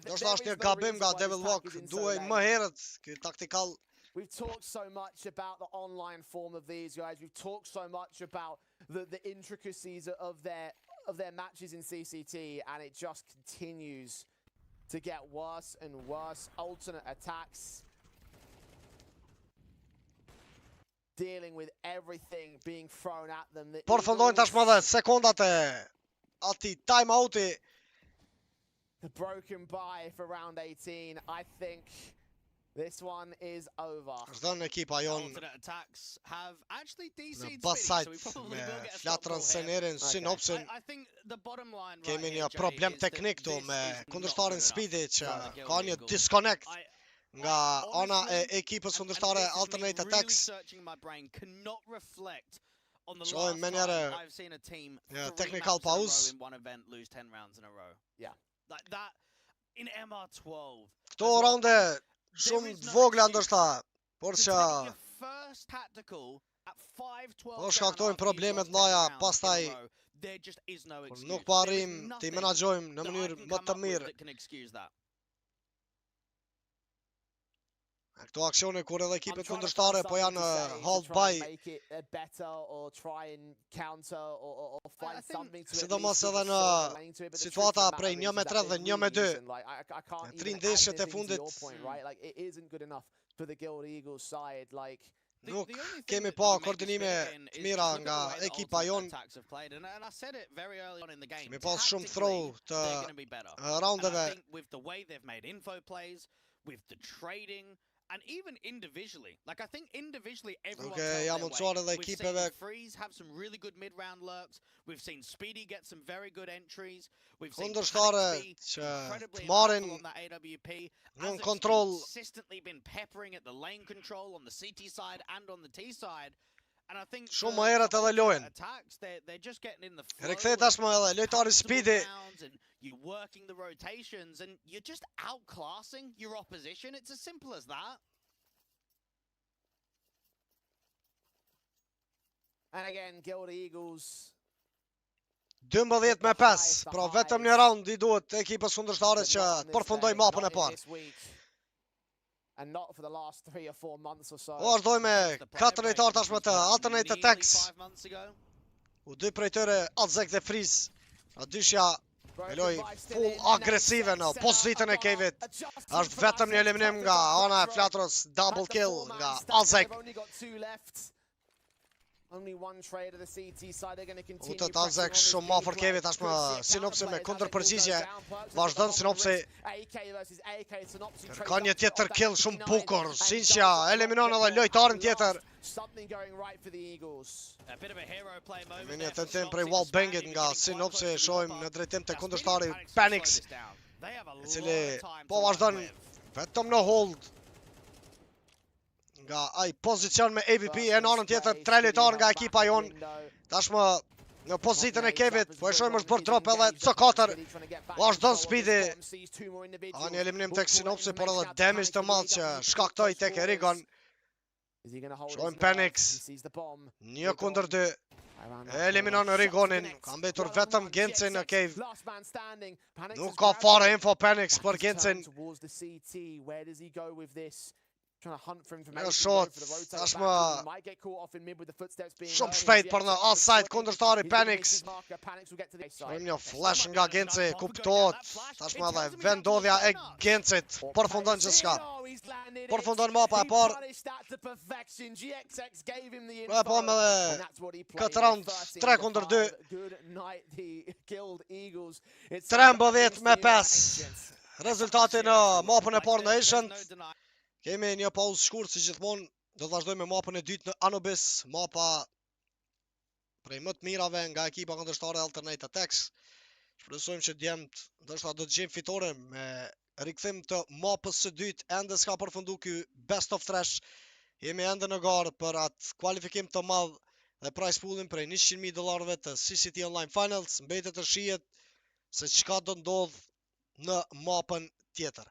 ndoshta është një gabim nga Devil Walk, duhej më herët ky taktikal We've talked so much about the online form of these guys. We've talked so much about the intricacies of their matches in CCT, and it just continues to get worse and worse. Alternate attacks, dealing with everything being thrown at them. Përfundojnë tashmë dhe sekondat e atij timeouti. The broken bye for round 18. I think this one is over. Është dhënë ekipa jon Alternate attacks have actually në DC'd basajt City, so we probably me will get a stop flatrën goal here. Senerin, synopsin. I think the bottom line right Kemi here, një Jay, problem is that teknik këtu this me is not kundërshtarin good Speedy enough që for the ka një Guild. disconnect I nga ana e honestly, ekipës and kundërshtare this is me Alternate really Attax. searching my brain, cannot reflect on the Shojmë last me time njëre I've seen a team një 3 technical matches in a row pause. in one event lose 10 rounds in a row. Yeah. Like that in MR12. Këto raunde shumë të vogla ndoshta, por To që take your first tactical at 5-12 po down shkaktojnë after you've probleme lost të mëdha 10 rounds in a pastaj row, there just is no excuse. nuk po There is arrim t'i nothing menaxhojmë në that I mënyrë can më come të up with mirë. that can excuse that. Këto aksione kur edhe I'm ekipet trying to kundërshtare find po janë something to say to hold try by, and make it better or try and counter or find think- something to at sidomos least give edhe a në silver lining to it, but the truth situata of the prej matter is 1-3 that dhe there 1-2. really isn't. Like, I can't Tri even add ndeshjet e anything to fundit your point, right? Like, it isn't good enough for the Guild Eagles side. Like, nuk The only thing kemi that pa may be koordinime spinning të is mira just look at nga the way that ekipa Ultimate jon. Attacks have played, and I said it very early on in the game. Kemi pas shumë Tactically, throw të they're going to be better. And I raundeve. think with the way they've made info plays, with the trading, and even individually, like I think individually everyone's Okej, held jam their mundsuar weight. edhe We've seen ekipeve. Freeze have some really good mid-round lurks. We've seen Speedy get some very good entries. We've seen Kundërshtare Panic be që incredibly të marrin impactful on that AWP. në Azek's kontroll. consistently been peppering at the lane control on the CT side and on the T side. And I think Shumë for më herët edhe Alternate lojën. Attacks, they're just getting in the flow. Rikthej and tashmë edhe lojtari comfortable Speedy. rounds, and you're working the rotations, and you're just outclassing your opposition. It's as simple as that. and again, Guild Eagles. 12-5, pra vetëm një round I duhet ekipës kundërshtare që të përfundoj mapën e parë. And not for the last 3 or 4 months or so. Po vazhdoj me 4 lojtar tashmë të Alternate Attax. U dy prej tyre Azek dhe Freeze. A dyshja me loj full agresive në pozitën e Kevit. Është vetëm një eliminim nga ana e flatrës, double kill nga Azek. Only one trade of the CT side. They're going to continue. Utët Azek shumë ma për Kevit tashmë Sinopsi me kundër përgjigje. Vazhdon Sinopsi. Ka një tjetër kill shumë bukur. Sinqja eliminon edhe lojtarin tjetër. Something going right for the Eagles. A bit of a hero play moment. Me një tentim prej wallbangit nga Sinopsi, shohim në drejtim të kundërshtari Panics, I cili po vazhdon vetëm në hold nga ai pozicion me AVP e në anën tjetër 3 lojtar nga ekipa jon. Tashmë në pozitën e Kevit, po e shohim është bërë drop edhe C4. Vazhdon Speedy. Ka një eliminim tek Sinopsi, por edhe damage të madh që shkaktoi tek Erigon. Shohim Panics. 1-2. Eliminon Erigonin. Ka mbetur vetëm Genci në cave. Nuk ka fare info Panics për Gencin. Trying to hunt for Një information. shot, tashmë shumë shpejt për në outside kundërshtari Panics. Shohim një flash nga Genci, kuptohet. Tashmë edhe vendodhja e Gencit përfundon gjithçka. Përfundon mapa e parë. E po me këtë round 3-2. 13-5. Rezultati në mapën e parë në Ancient. Kemi një pauzë shkurt si gjithmonë, do të vazhdojmë me mapën e dytë në Anubis, mapa prej më të mirave nga ekipa kundërshtare Alternate Attax. Shpresojmë që djemt ndoshta do të gjejmë fitore me rikthim të mapës së dytë, ende s'ka përfundu ky best of trash. Jemi ende në garë për atë kualifikim të madh dhe prize poolin prej $100,000 të CCT Online Finals. Mbetet të shihet se çka do ndodh në mapën tjetër.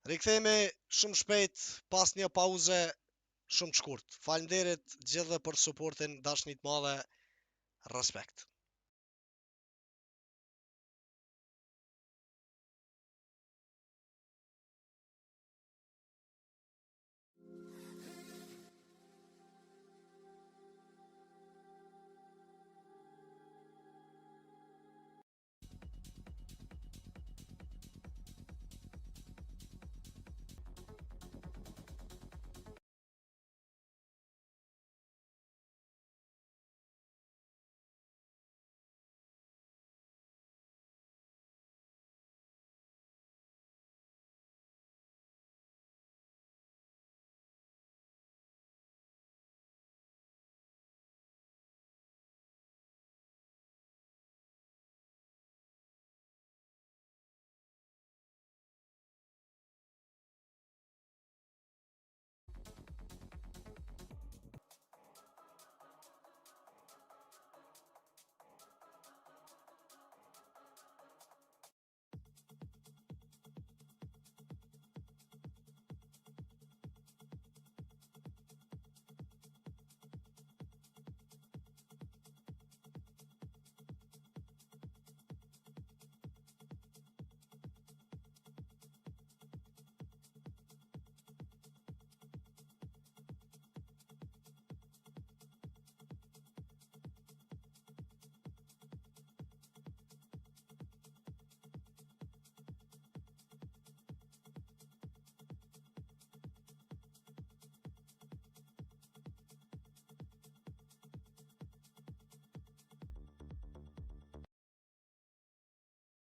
Rikthehemi shumë shpejt pas një pauze shumë të shkurt. Faleminderit gjithëve për suportin, dashni të madhe, respekt.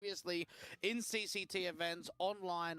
Obviously, in CCT events, online,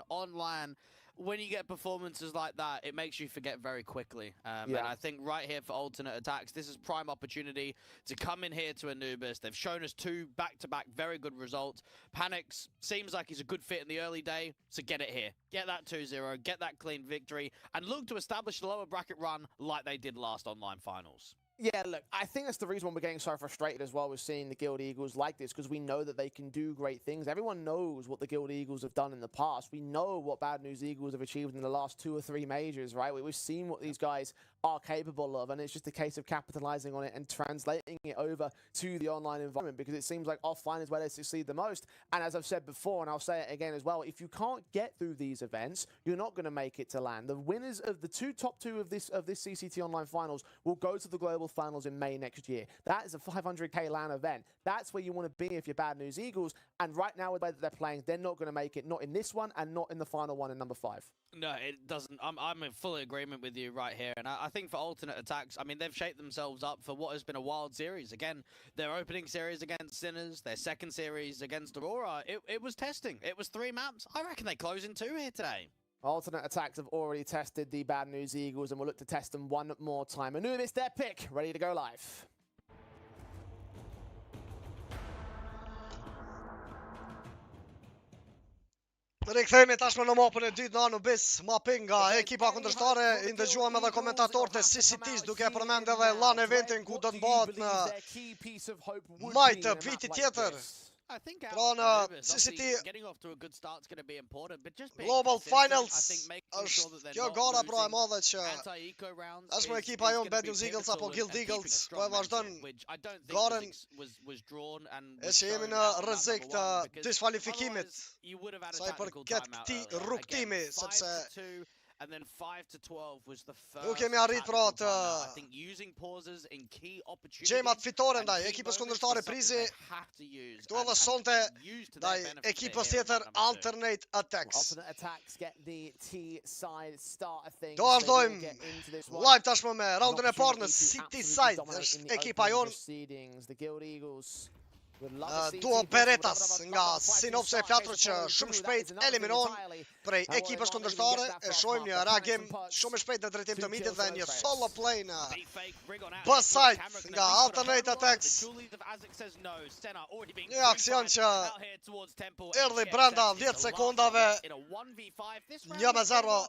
when you get performances like that, it makes you forget very quickly. And I think right here for alternate attacks, this is prime opportunity to come in here to Anubis. They've shown us 2 back-to-back very good results. Panics seems like he's a good fit in the early day, so get it here. Get that 2-0, get that clean victory, and look to establish the lower bracket run like they did last online finals. Yeah, look, I think that's the reason why we're getting so frustrated as well with seeing the Guild Eagles like this, because we know that they can do great things. Everyone knows what the Guild Eagles have done in the past. We know what Bad News Eagles have achieved in the last 2 or 3 majors, right? We've seen what these guys are capable of, and it's just a case of capitalizing on it and translating it over to the online environment, because it seems like offline is where they succeed the most. And as I've said before, and I'll say it again as well, if you can't get through these events, you're not going to make it to LAN. The winners of the top two of this CCT Online Finals will go to the Global Finals in May next year. That is a 500k LAN event. That's where you want to be if you're Bad News Eagles. And right now, with the way that they're playing, they're not going to make it, not in this one and not in the final one in number 5. No, it doesn't. I'm in full agreement with you right here. And I think for alternate attacks, I mean, they've shaped themselves up for what has been a wild series. Again, their opening series against Sinners, their second series against Aurora, it was testing. It was 3 maps. I reckon they close in 2 here today. Alternate attacks have already tested the Bad News Eagles, and we'll look to test them one more time. Anubis, their pick, ready to go live. Rikthehemi tashmë në mapën e dytë në Anubis, mapi nga ekipa kundërshtare. I ndëgjuam edhe komentatorët e CCT's duke përmend edhe LAN eventin ku do të bëhet në maj të vitit tjetër. I think Pra në CCT getting off to a good start is going to be important, but just being Global consistent, Finals I think making sure that they're kjo not gara pra e losing madhe që anti-eco rounds tashmë is ekipa jon gonna Bad be News Eagles pivotal apo and Guild keeping a Eagles strong po e vazhdon mindset, which I don't garen. think was drawn and E was që jemi shown në out on rrezik map të number 1 because disqualifikimit otherwise you would have had a sa i tactical përket timeout këtij earlier. rrugtimi, Again, sepse 5-2 and then 5-12 was the first nuk kemi arrit pra tactical të timeout. I think using pauses in key opportunities gjemat fitore and ndaj key ekipës moments kundërshtare is something Prizi. they have to use Këtu edhe and sonte use to ndaj their benefit ekipës here in tjetër round number 2. alternate attacks. Alternate attacks get the T side start of things. Do vazhdojmë live tashmë me raundin e parë në City Side. Është ekipa jon The Guild Eagles. Duo Beretas nga sinopse e flatur që shumë shpejt eliminon prej ekipës kundërshtare. E shohim një reagim shumë shpejt në drejtim të midit dhe një solo play në B-side nga Alternate Attacks. Një aksion që erdhi brenda 10 sekondave, 1-0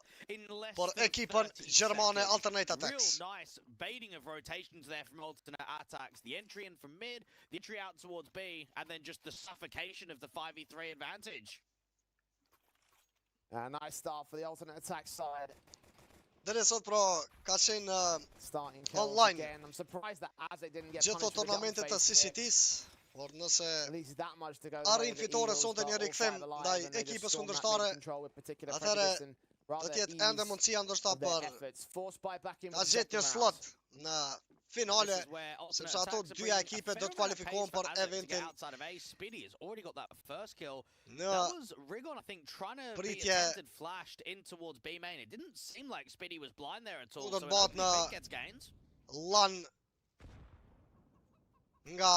për ekipën gjermane Alternate Attacks. Real nice baiting of rotations there from Alternate Attacks. The entry in from mid, the entry out towards B, and then just the suffocation of the 5v3 advantage. A nice start for the Alternate Attack side. Deri sot pra ka qenë Starting kills online again. I'm surprised that Azek didn't get gjithë punished for the gun turnamentet të face hit. CCT's, por nëse At least that much to go arrin fitore sonte një rikthem ndaj ekipës kundërshtare, atëherë do të jetë ende mundësia ndoshta për ta gjetë një slot në finale, sepse ato dyja ekipe do të kualifikohen për eventin në pritje ku do të bëhet në LAN nga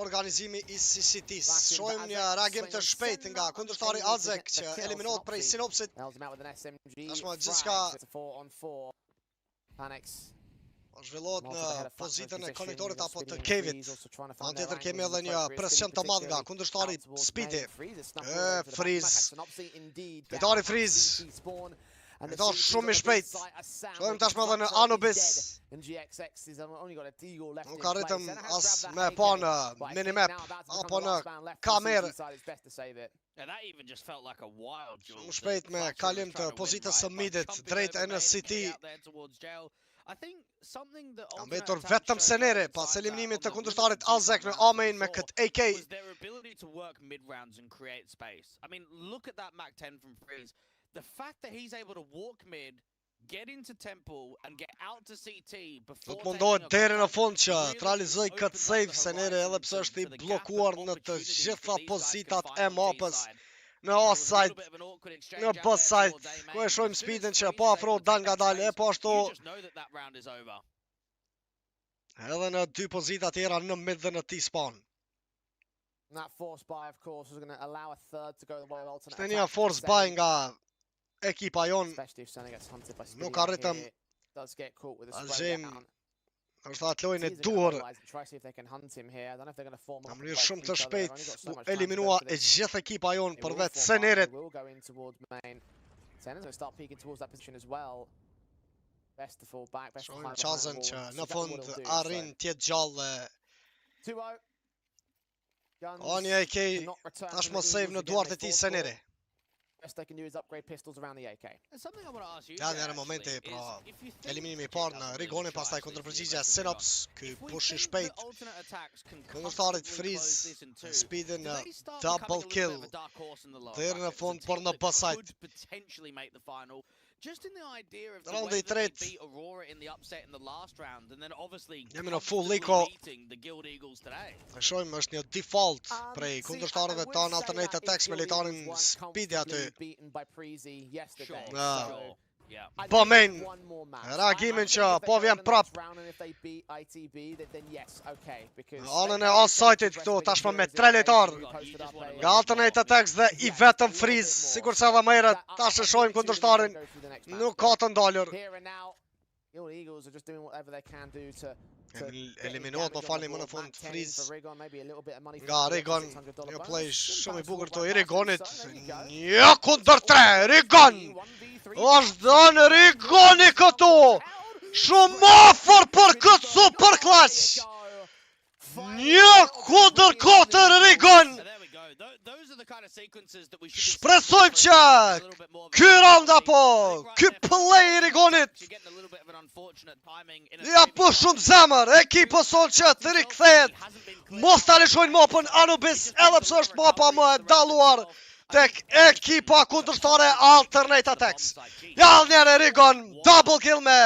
organizimi I CCT's. Shohim një reagim të shpejt nga kundërshtari Azek që eliminohet prej sinopsit. Tashmë gjithçka zhvillohet në pozitën e konektorit apo të Kevit. Anë tjetër kemi edhe një presion të madh nga kundërshtari Speedy. Freeze. Fitari Freeze. Fiton shumë I shpejt. Shohim tashmë edhe në Anubis. Nuk arritëm as me pa në minimap apo në kamerë. Shumë shpejt me kalim të pozitës së midit drejt e në City. Kam vetur vetëm senere pas eliminimit të kundërshtarit Alzek në A-main me këtë AK. The fact that he's able to walk mid, get into temple and get out to CT before Do të mundohet deri në fund që të realizoj këtë save senere edhe pse është I bllokuar në të gjitha pozitat e mapës. Në A-side, në B-side, ku e shohim Speedin që po afrohet dal nga dal, e po ashtu edhe në dy pozita tjera në mid dhe në T-spawn. That force buy, of course, was going to allow a third to go the way of alternate. Ishte një force buy nga ekipa jon. Especially if Sony gets hunted by Nuk arritëm does get caught with a Azhem spray down. është atë lojën e duhur. Try see if they can hunt him here. I don't know if they're going to form Në up mënyrë right shumë to të each other. They've shpejt only got so u much time to eliminua go for e this. gjithë ekipa jon It për will vetë form up, Senerit. it will go in towards main. Sener's going to start peeking towards that position as well. Best to fall back, best to Shohim hide behind the qazën wall. që That's në exactly what fund it'll do, arrin so. tjetë gjallë. 2-0. Guns Oni AK cannot return from tashmë the save Eagles në again. duart They e tij force Seneri. best they can do is upgrade pistols around the AK. Something I want to ask you. Ja në momente pra eliminimi i parë në Rigoni, pastaj kundërpërgjigja Synops, ky pushi shpejt. Kundërshtarit freeze speedin double kill. Deri në fund por në B-side. Just in the idea of the Raundi way i that they tretë. beat Aurora in the upset in the last round, and then obviously Jemi në full comfortably liko. beating the Guild Eagles today. Ne shohim është një default prej kundërshtarëve tanë alternate Attax me letarin speedi aty. Sure. Yeah. Po men, reagimin që po vjen prap. Anën e offside-it këtu tashmë me 3 lojtar. Nga alternate Attax dhe i vetëm freeze, sikur se edhe më herët tash e shohim kundërshtarin nuk ka të ndalur. Eliminohet më falni më në fund freeze nga Rigon. Një play shumë i bukur këtu i Rigonit. Një kundër 3, Rigon! Është dhënë Rigoni këtu! Shumë afër për këtë super clutch! Një kundër 4 Rigon! Shpresojmë që ky round apo ky play i Rigonit ja po shumë zemër ekipës sonë që të rikthehet. Mos ta lëshojnë mapën Anubis edhe pse është mapa më e dalluar tek ekipa kundërshtare Alternate Attax. Ja njëre Rigon double kill me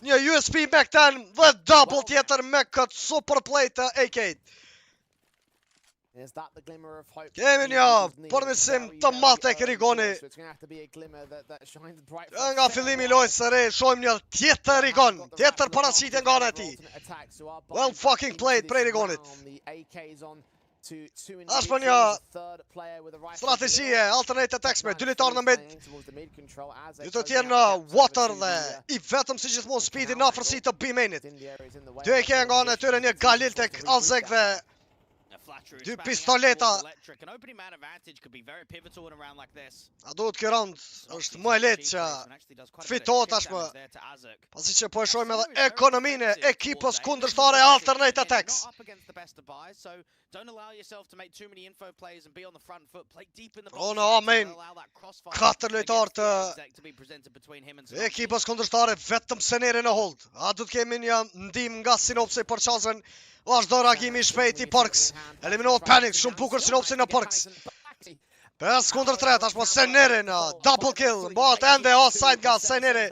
një USP Mac 10 dhe double tjetër me këtë super play të AK. Kemi një përmirësim të madh tek Rigoni. Nga fillimi i lojës së re shohim një tjetër Rigon, tjetër paraqitje nga ana e tij. Well fucking played prej Rigonit. Është për një strategjie alternate Attax me 2 lojtarë në mid. Ju të tjerë në water dhe i vetëm si gjithmonë speedi në afërsi të B-mainit. Dy e ke nga ana e tyre një Galil tek Alzek dhe dy pistoleta. A duhet kjo round është më e lehtë që fitohet tashmë. Pasi që po e shohim edhe ekonominë e ekipës kundërshtare Alternate Attax. Në amen, 4 lojtarë të ekipës kundërshtare vetëm Seneri në hold. A du të kemi një ndim nga Sinopsi për qazën. Vazhdo reagimi i shpejt i Parks. Eliminohet Panic, shumë bukur Sinopsi në Parks. 5 kundër 3, tashmo Seneri në double kill. Mbohet ende offside nga Seneri.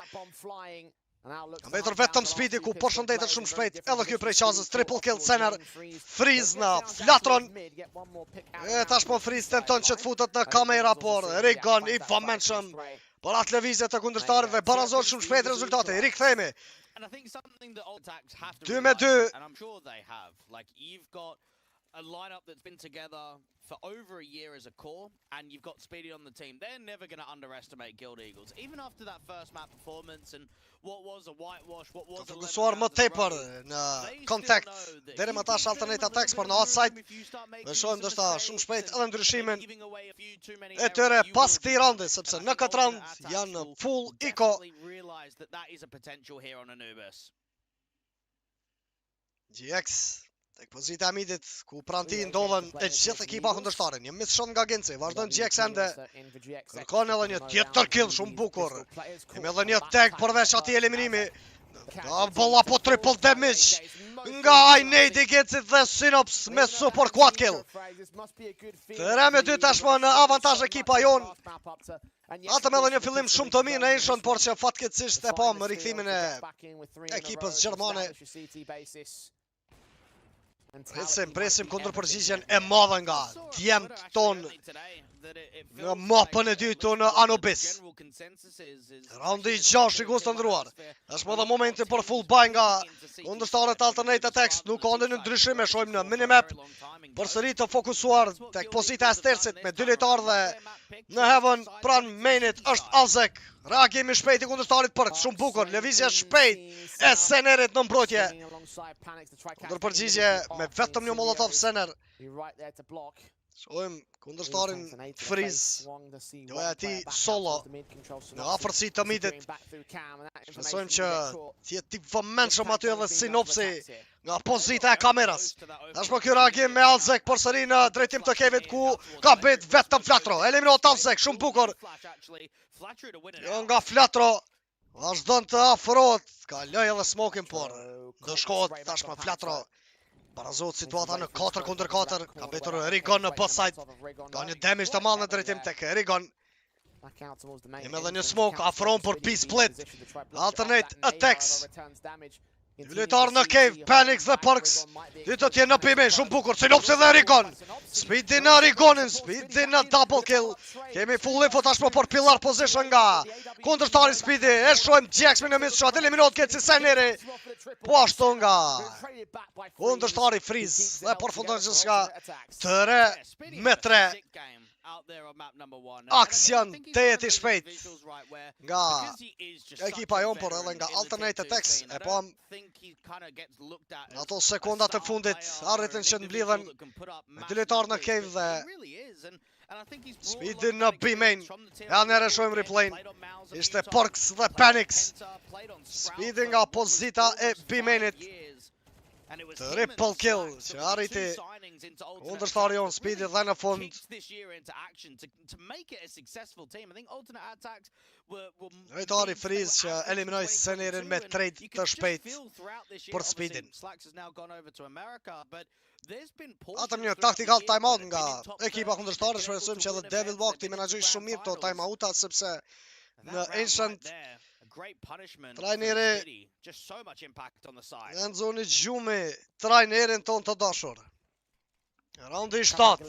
Mbetur vetëm speedi ku përshëndetet shumë shpejt. Edhe ky prej qazës triple kill Sener. Freeze në flatron. Tashmo Freeze tenton që të futet në kamera, por Rigon i vëmendshëm për atë lëvizje të kundërshtarëve barazohet shumë shpejt rezultati. Rikthehemi. And I think something that Attax have to 2 me 2. and I'm sure they have, like you've got a lineup that's been together for over a year as a core, and you've got Speedy on the team. They're never going to underestimate Guild Eagles, even after that first map performance and what was a whitewash, what was a fokusuar më tepër në contact. Deri më tash Alternate Attax për në outside. Ne shohim ndoshta shumë shpejt edhe ndryshimin e tyre pas këtij raundi, sepse në këtë round janë full eco. GX tek pozita e midit ku pranti ndodhen e gjithë ekipa kundërshtare. Një misshot nga Genci, vazhdon GX ende. Kërkon edhe një tjetër kill shumë bukur. Kemi edhe një tag përveç atij eliminimi. Double apo triple damage nga Ainedi Gencit dhe Synops me super quad kill. Tëra me 2 tashmë në avantazh ekipa jon. Atëm edhe një fillim shumë të mirë në Ancient, por që fatkeqësisht e pam rikthimin e ekipës gjermane. Presim kundërpërgjigjen e madhe nga djemt ton në mapën e dytë në Anubis. Raundi i 6 i të ndruar. Është më dhe momenti për full buy nga kundërshtarët Alternative Attax. Nuk ka ndonjë ndryshim, e shohim në minimap. Përsëri të fokusuar tek pozita e stercit me 2 lojtarë dhe në heaven pranë mainit është Alzek. Reagimi shpejt i kundërshtarit për shumë bukur, lëvizje shpejt e Senerit në mbrojtje. Kundërpërgjigje me vetëm një Molotov Sener. Shohim kundërshtarin friz, joja ti solo në afërsi të midit. Shpresojmë që t'jetë t'i vëmendshëm aty edhe sinopsi nga pozita e kameras. Tashmë ky reagim me Alzek përsëri në drejtim të kevit ku ka bet vetëm Flatro. Eliminohet Alzek, shumë bukur. Jo nga Flatro, vazhdon të afrohet, ka lëj edhe smokin, por do shkohet tashmë Flatro. Barazohet situata në 4-4, ka betur Rigon në post-side. Ka një damage të madh në drejtim tek Rigon. Jem edhe një smoke, afron për P-split. Alternate Attax. Lojtar në cave, Panics dhe Parks. Dytë tjenë në pimin, shumë bukur, sinopsi dhe Rigon. Speedi në Rigonin, speedi në double kill. Kemi full info tashmë për pillar position nga kundërshtari Speedi. E shohim Jacksmin në midshot, eliminohet Ketsi Seneri. Po ashtu nga kundërshtari Friz dhe përfundon gjithçka 3-3. Aksion të jeti shpejt nga ekipa jon, por edhe nga Alternate Attax. E po ato sekondat të fundit arritën që mblidhen me 2 lojtarë në cave dhe Speedi në B-main. Ja nere shohim replayn. Ishte Parks dhe Panics. Speedi nga pozita e B-mainit. Triple kill që arriti kundërshtari jon Speedi dhe në fund lojtari friz që eliminoi Senerin me trade të shpejt për Speedin. Atëm një taktikal timeout nga ekipa kundërshtare. Shpresojmë që edhe Devil Walk t'i menaxhoj shumë mirë to timeouta, sepse në Ancient trajneri në zoni gjumi trajnerin ton të dashur. Raundi 7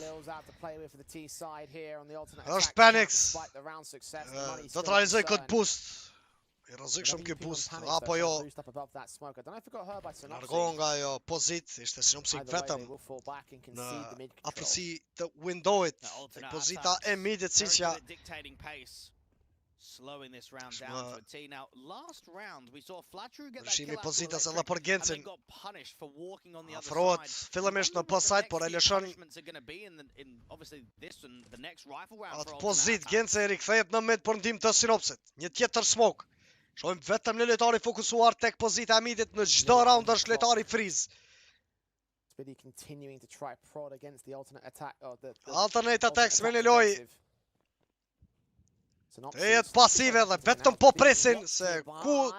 është Panics. Do të realizoj këtë boost. I rrezikshëm ky boost, apo jo? Largon nga jo pozit, ishte sinopsi vetëm në afërsi të windowit, tek pozita e midit Cicia. Ndryshimi pozitas edhe për Gencin. Afrohet fillimisht në post-side, por e lëshon atë pozit. Genci rikthehet në mid për ndihmë të sinopsit. Një tjetër smoke. Shohim vetëm në lojtari fokusuar tek pozita e midit në çdo round është lojtari friz. Alternate Attax me një loj të jetë pasive dhe vetëm po presin se ku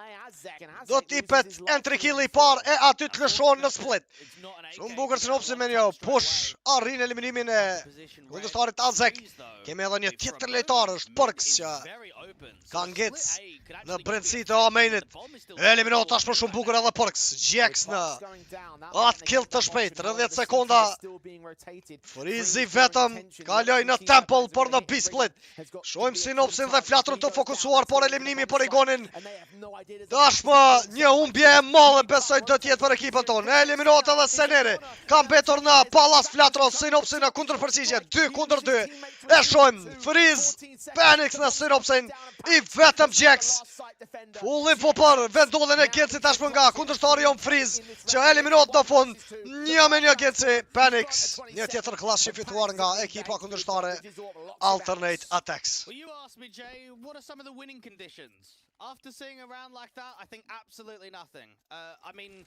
do t'ipet entry kill i par e aty të lëshon në split. Shumë bukur sinopsi me një push arrin eliminimin e kundërshtarit Alzek. Kemi edhe një tjetër lojtar, është Parks që ka ngec në brendësi të A-mainit. Eliminohet tashmë shumë bukur edhe Parks. Jax në atë kill të shpejt, 30 sekonda. Frizi vetëm kaloj në temple por në B-split. Shohim sinopsin dhe Flatrën të fokusuar, por eliminimi për Rigonin. Tashmë një humbje e madhe besoj do të jetë për ekipën tonë. Eliminohet edhe Seneri. Ka mbetur në Pallas Flatro, sinopsin në kundërpërgjigje 2-2. E shohim Friz, Panics në sinopsin i vetëm Jax. Full info për vendodhen e Genci tashmë nga kundërshtari jon Friz që eliminohet në fund. 1-1 Genci, Panics. Një tjetër klash i fituar nga ekipa kundërshtare Alternate Attax. What are some of the winning conditions? After seeing a round like that, I think absolutely nothing. I mean,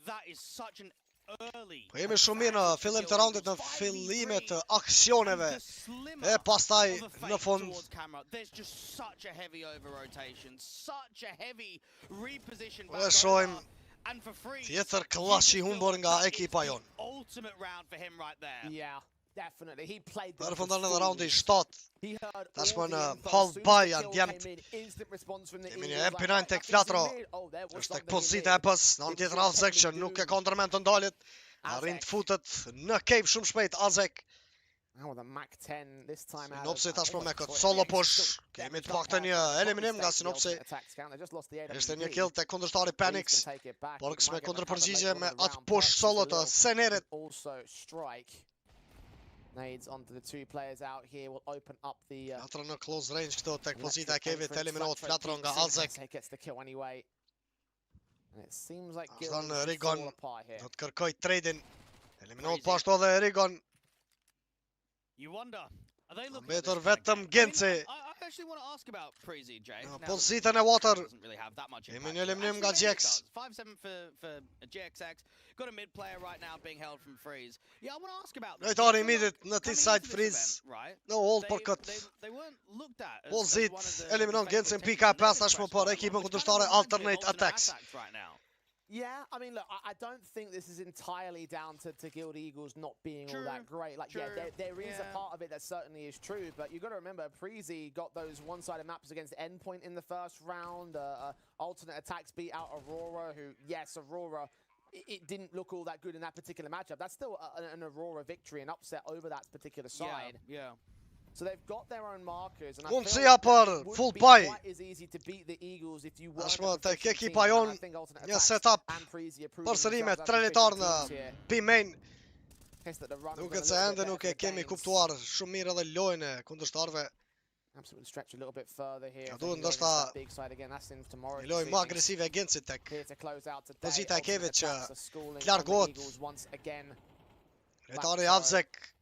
that is such an early. Po jemi shumë mirë në fillim të raundit, në fillimet të aksioneve e pastaj në fund. There's just such a heavy over rotation, such a heavy reposition. Po e shohim tjetër klash i humbur nga ekipa jon. Ultimate round for him right there. Yeah. Definitely, he played the Përfundon edhe raundi 7. Tashmë në hold by janë djemt. Kemi një MP9 tek Flatro. Është tek pozita e pës. Në anë tjetër Alzek që nuk e ka ndërmend të ndalit. Arrin të futet në cave shumë shpejt Alzek. Now with a Mac 10 this time out. Sinopsi tashmë me këtë solo push. Kemi të paktën një eliminim nga Sinopsi. Ishte një kill tek kundërshtari Panics. Por këshme kundërpërgjigje me atë push solo të Senerit. Also strike. Nades onto the two players out here will open up the Flatron në close range këto tek pozita e Kevit, eliminohet Flatron nga Alzek. Gets the kill anyway. And it seems like Ashtan Rigon do të kërkoj trade-in. Eliminohet po ashtu edhe Rigon. You wonder, are they looking Betur vetëm Genci. I actually want to ask about Prezi, Jay. Pozitën e Water. Doesn't really have that much Kemi impact. një eliminim nga Actually, GX. it does. 5-7 for GXX. Got a mid player right now being held from Freeze. Yeah, I want to ask about this. Lojtari i midit në Coming T-side into this Freeze. event, right? No hold për këtë. They weren't looked at as Pozit one of the eliminon favourite Gencin teams. pika e They're 5 tashmë impressed për by ekipën them, which kundërshtare kind of reminds me of Alternate Attax. right now. Yeah, I mean, look, I don't think this is entirely down to Guild Eagles not being all that great. Like, yeah, there is a part of it that certainly is true, but you got to remember, Prezi got those one-sided maps against Endpoint in the first round. Alternate Attacks beat out Aurora, who, yes, Aurora, it didn't look all that good in that particular matchup. That's still an Aurora victory, an upset over that particular side. Yeah. So they've got their own markers, and I Mundësia feel like për it would full be pie. quite as easy to beat the Eagles if you weren't Tashmë a tek proficient ekipa team, and I jon think Alternate një Attacks setup and Prezi are proving përsëri me themselves as 3 litar proficient në teams here. P-main. Case that the run Duket got a se little ende bit nuk better e for the kemi Danes. kuptuar shumë mirë edhe lojën e kundërshtarëve. Absolutely stretch a little bit further here. Ja, if they duhet can go against ndoshta that big side again. That's in tomorrow. Një lojë më agresive e Gencit tek Here to close out today. pozita e Kevit që Alternate Attacks are schooling të largohet. on the Eagles once again. lojtari Alzek.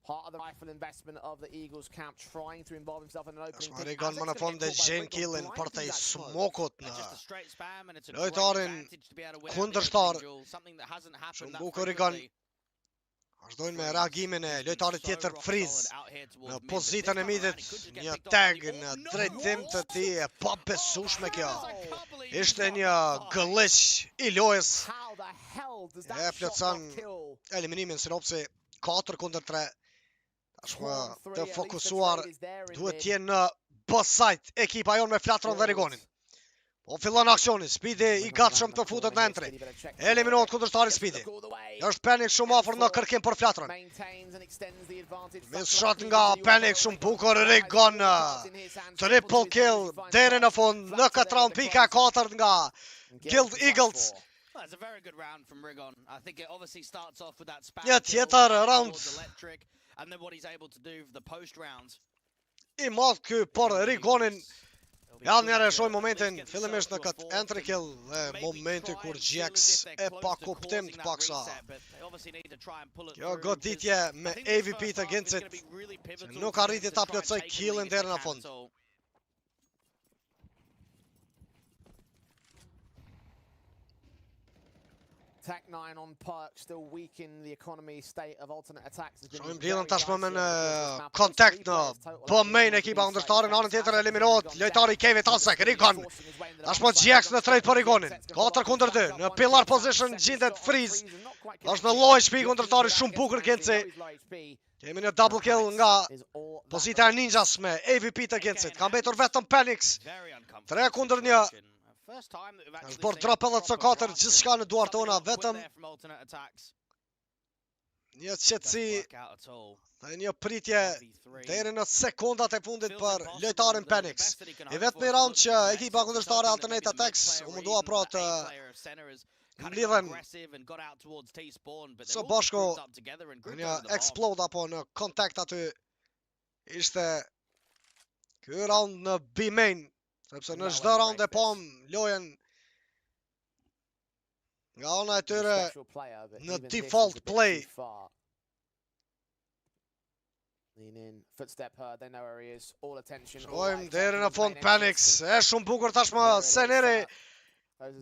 Part of the rifle investment of the Eagles camp, trying to involve himself in an opening. Tashmë Rigon më në fund dhe gjen killin për të i smokut në lojtarin kundërshtar. Shumë bukur Rigon. Vazhdojnë me reagimin e lojtarit tjetër Freeze në pozitën e midit, një tag në drejtim të tij e pabesueshme kjo. Ishte një gëllëq i lojës. E plotson eliminimin Sinopsi 4-3. Tashmë të fokusuar duhet të jenë në B-side ekipa jon me Flatron dhe Rigonin. Po fillon aksioni, Speedy i gatshëm të futet në entry. Eliminohet kundërshtari Speedy. Është Panic shumë afër në kërkim për Flatron. Miss shot nga Panic shumë bukur, Rigon. Triple kill deri në fund në këtë round pika 4 nga Guild Eagles. Well, it's a very good round from Rigon. I think it obviously starts off with that spam Një tjetër round towards electric, and then what he's able to do for the post rounds. I madh ky por Rigonin. Ja njëre shoj momentin fillimisht në këtë entry kill dhe momenti kur GX e pa kuptim të paksa. Kjo goditje me AVP të Gencit që nuk arriti ta plotësoj killin deri në fund. Attack 9 on perk, still weak in the economy state of Alternate Attacks. Shohim blidhen tashmë me në kontakt në B-main ekipa kundërshtare, në anën tjetër eliminohet lojtari i Kevit Alzek, Rigon. Tashmë GX në trade për Rigonin. 4-2 në pillar position gjendet Freeze. Është në lojë shtëpi kundërshtari shumë bukur Genci. Kemi një double kill nga pozita e Ninjas me AVP të Gencit. Ka mbetur vetëm Panics. 3-1. Është bërë drop edhe të 4, gjithçka në duart tona, vetëm një qetësi dhe një pritje deri në sekondat e fundit për lojtarin Panics. I vetmi round që ekipa kundërshtare Alternate Attax u mundua pra të mblidhen së bashku në një explode apo në kontakt aty. Ishte ky round në B-main. Sepse në çdo round e pom lojën nga ana e tyre në default play. Shojmë deri në fund Panics. E shumë bukur tashmë Seneri.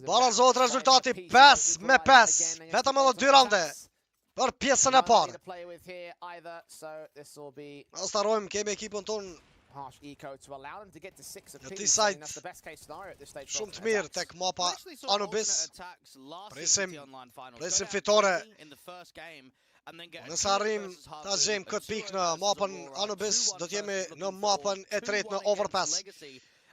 Balanzohet rezultati 5-5. Vetëm edhe 2 raunde për pjesën e parë. Mos harrojmë kemi ekipën tonë në T-side shumë të mirë tek mapa Anubis. Presim fitore. Nëse arrim ta gjejmë këtë pikë në mapën Anubis, do t'jemi në mapën e tretë në Overpass.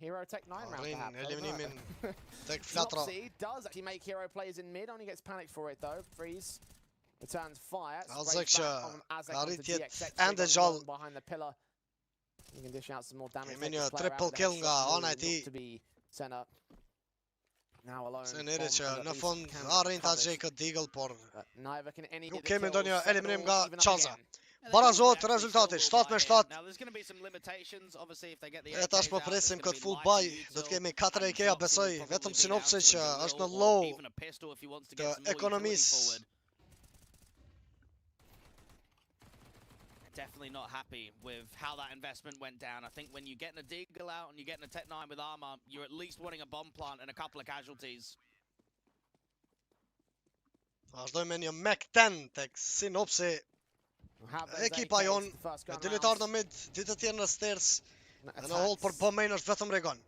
Hero Tech 9 round Arrin perhaps. eliminimin tek flatra. Snopsy does actually make hero plays in mid, only gets panicked for it though. Freeze. Returns fire. Azek sprays që back on Azek onto arritjet GXX, ende they got gjallë. Vonë behind the pillar. You can dish out some more damage. Kemi take një the player out triple with the kill headshot nga move, ana e not tij. to be sent up. Now alone. Se nere Bomb që has at në least fund can arrin ta covered, gjej këtë deagle, por but neither can any nuk get the kemi kills, ndonjë settle eliminim nga even up Çanza. again. Barazot rezultati 7-7. E tash po presim këtë full buy, do të kemi 4 EK-a besoj, vetëm sinopsi që është në low të ekonomisë. Definitely not happy with how that investment went down. I think when you're getting a deagle out and you're getting a Tech 9 with armor, you're at least wanting a bomb plant and a couple of casualties. Vazhdojmë me një Mac 10 tek sinopsi. Ekipa jon, me dilitar në mid, ditë të tjerë në stairs, dhe në hold për bomb është vetëm Regon.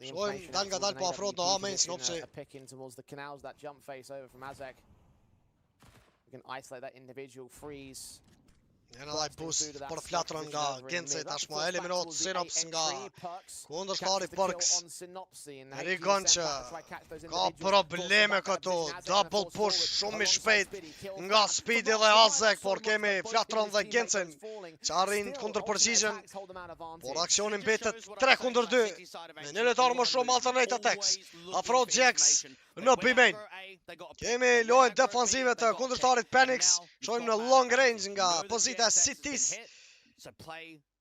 Shojmë dal nga dal po afrohet në A-main, sinopsi. Picking towards the canals, that jump face over from Azek. We can isolate that individual, freeze. Jena laj boost për flatrën nga Genci, tashmo eliminohet Sinops nga kundërshtari Përks. Regon që ka probleme këtu, double push shumë i shpejt nga Speedy dhe Azek, por kemi flatrën dhe Gencin që arrin kundërpërgjigjen, por aksionin mbetet 3-2, me një lojtar më shumë alternate Attax, afro Jax në B-main. Kemi lojën defanzive të kundërshtarit Panix, shojmë në long range nga pozita e Cities,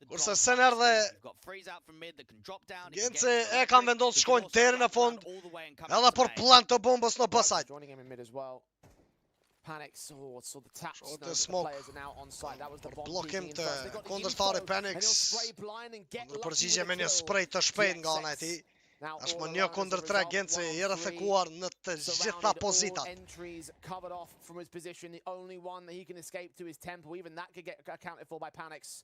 kurse Sener dhe Genci e kanë vendosur shkojnë deri në fund, edhe për plant të bombës në B-side. Shot të smoke për blokim të kundërshtarit Panix, kundërpërgjigje me një spray të shpejt nga ana e tij. Është më 1-3 Genci i rrethekuar në të gjitha pozitat. Entries covered off from his position, the only one that he can escape to is Temple, even that could get accounted for by Panix.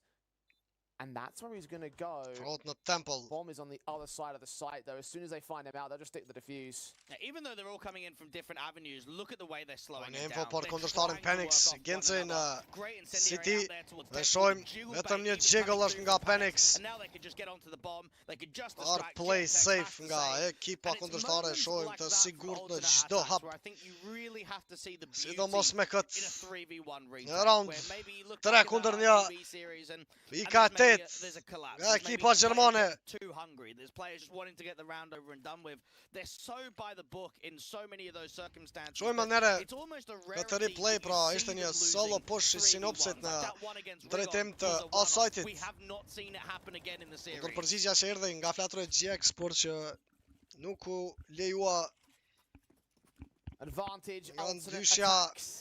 And that's where he's going to go. Front në Temple. Bomb is on the other side of the site, though. As soon as they find him out, they'll just stick the defuse. Now, even though they're all coming in from different avenues, look at the way they're slowing it Info down. për kundërshtarin Panix, Genci në Great City, incendiary out there towards dhe Temple. shojmë vetëm një jiggle është nga Panix. And now they can just get onto the bomb. They can just Art distract play Jet, safe have to nga say. ekipa And it's kundërshtare, moments shojmë like të that for sigurt në Organizat çdo hap. where I think you really have to see the beauty Sidomos me in a këtë 3v1 retake, në round where maybe you look 3 back at kundër that 1, ITV series and pika there's maybe 8 there's a collapse. nga There's maybe ekipa players gjermane. too hungry. There's players just wanting to get the round over and done with. They're so by the book in so many of those circumstances. Shojmë that nere It's almost a në të rarity replay, that you pra see ishte them një losing solo push i 3v1. sinopsit Like në that one against drejtim Rigon të was a one-off. offside-it. We have not seen it happen again in the series. Kundërpërgjigja që erdhi nga flatrë GX, por që nuk u lejua Advantage, nga alternate ndyshja attacks.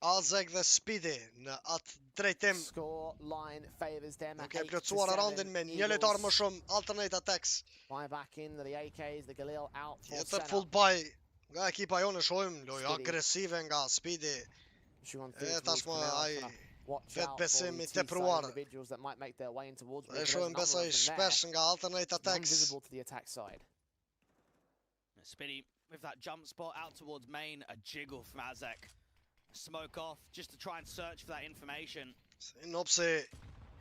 Azek dhe Speedy në atë drejtim. Score line favors them at Nuk e 8-7. plotësuar raundin me një lojtar më shumë alternate Attacks. Buy back in the AKs, the Galil out for Tjetër setup. full buy nga ekipa jonë, shojmë lojë Speedy. agresive nga Speedy. Showing E through tashmë towards Canal, ai trying to watch vet out for besim the i T-side tepruar. individuals that might make their way in towards. E There's a shojmë number besoj of them shpesh there. nga alternate Attacks. Non-visible to the attack side. Spitty with that jump spot out towards main, a jiggle from Azek. Smoke off just to try and search for that information. Sinopsi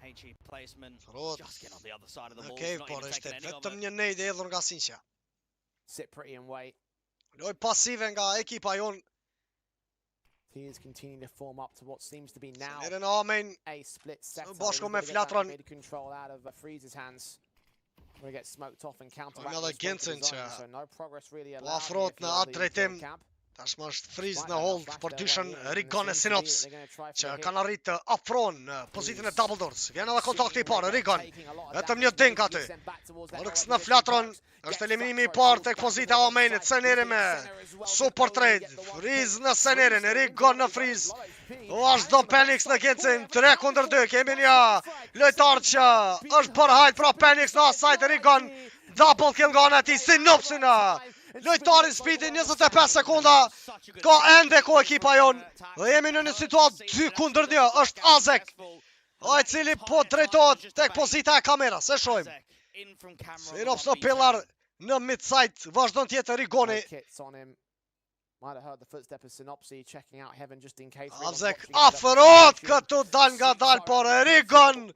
HE placement, Rot. just get on the other side of the wall. Okej, not por even ishte taking any of vetëm it. një nade e hedhur nga Sinqja. Sit pretty and wait. Lojë pasive nga ekipa jonë. Teams continue to form up to what seems to be now Nere në A-main, a split setup. bashkë me They're gonna get that flatron. invaded control out of Freeze's hands. Gonna get smoked off and counterback. Edhe Gencin që so no progress really po allowed afrohet here në for atë the drejtim. camp. Tashmë është freeze Despite në that, hold flash për their dyshën way in, and Rigon e it seems to be Sinops, they're gonna try for që the hit. kanë arrit të afron në pozitën e double doors. Vjen edhe kontakti i parë, Rigon. Vetëm një dink aty. Përks në flatron, është eliminimi i parë tek pozita e Omenit. Seneri me super trade. Freeze në Senerin, Rigon në freeze. O ashtë do Panix në Gencin, 3-2. Kemi një lojtar që është bërë hajt pra Panix në asajt, Rigon. Double kill nga ana e tij, Sinopsi në lojtarin Speedy, 25 sekunda. Ka ende ku ekipa jonë. Dhe jemi në një situatë 2-1, është Azek, ai cili po drejtohet tek pozita e kamerës. E shohim. Sinops në pillar në mid-side, vazhdon tjetër Rigoni. Might have heard the footstep of Sinopsi checking out heaven just in case. Azek afrohet këtu dal nga dal, por Rigon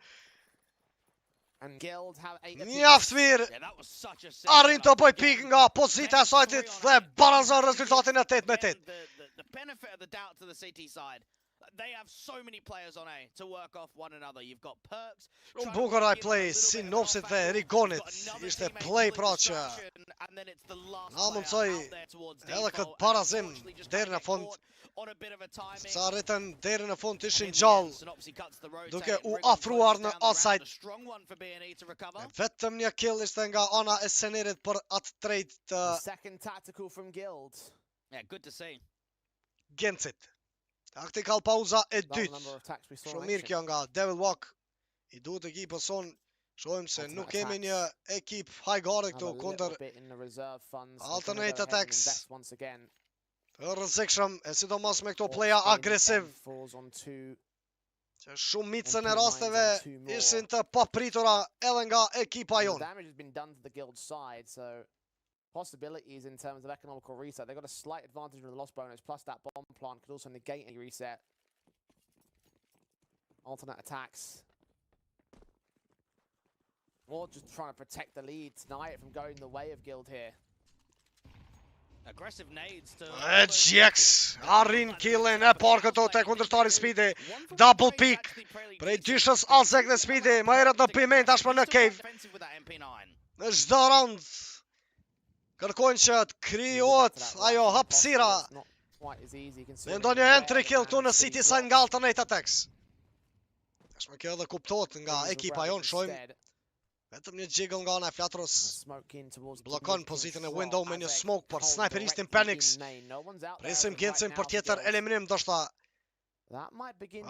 Mjaft mirë. Arrin të bëj pikë nga pozita e sajtit dhe barazon rezultatin e 8-8. The benefit of the doubt to the CT side. They have so many players on A to work off one another. You've got perks. Shumë bukur ai play sinopsit dhe Rigonit. Ishte play pra që na mundsoi edhe këtë parazim deri në fund. Sa rritën deri në fund ishin gjallë, duke u afruar në offside. Vetëm një kill ishte nga ana e Senerit për atë trade të Gencit. Tactical pauza e dytë. Shumë mirë kjo nga Devil Walk. I duhet ekipës son. Shohim se nuk kemi një ekip high guard këtu kundër Alternate Attax. Rrezikshëm, e sidomos me këto playa agresiv. Që shumë mitësën e rasteve ishin të papritura edhe nga ekipa jonë. Possibilities in terms of economical reset. They've got a slight advantage with the loss bonus, plus that bomb plant could also negate any reset. Alternate attacks. Or just trying to protect the lead, deny it from going the way of Guild here. Aggressive nades to Gjax, arrin killin e parë këto te kundërtari Speedy. Double pick. Prej dyshës Azek dhe Speedy, më herët në piment tashmë në cave. Në çdo round kërkojnë që të krijohet ajo hapësira. Me ndonjë entry kill këtu në City Sign nga Alternate Attax. Tashmë kjo edhe kuptohet nga ekipa jonë, shohim. Vetëm një jiggle nga ana e flatrës. Blokon pozitën e window me një smoke për sniperistin Panics. Presim Gencin për tjetër eliminim ndoshta.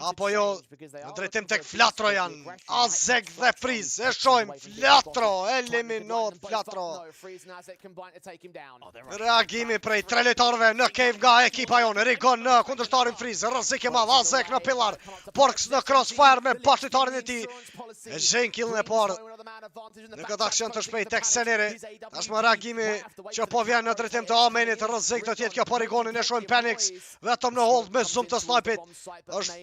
Apo jo, në drejtim tek Flatro janë. Azek dhe Friz, e shojmë, Flatro, eliminohet Flatro. Reagimi prej tre lojtarëve në cave nga ekipa jonë. Rigon në kundërshtarin Friz, rrezik i madh, Azek në pillar. Porks në crossfire me bashkëtarën e tij. E gjen killin e parë. Në këtë aksion të shpejt tek Seneri. Tashmë reagimi që po vjen në drejtim të Amenit, rrezik do të jetë kjo për Rigonin, e shojmë Panics vetëm në hold me zoom të snipit. Është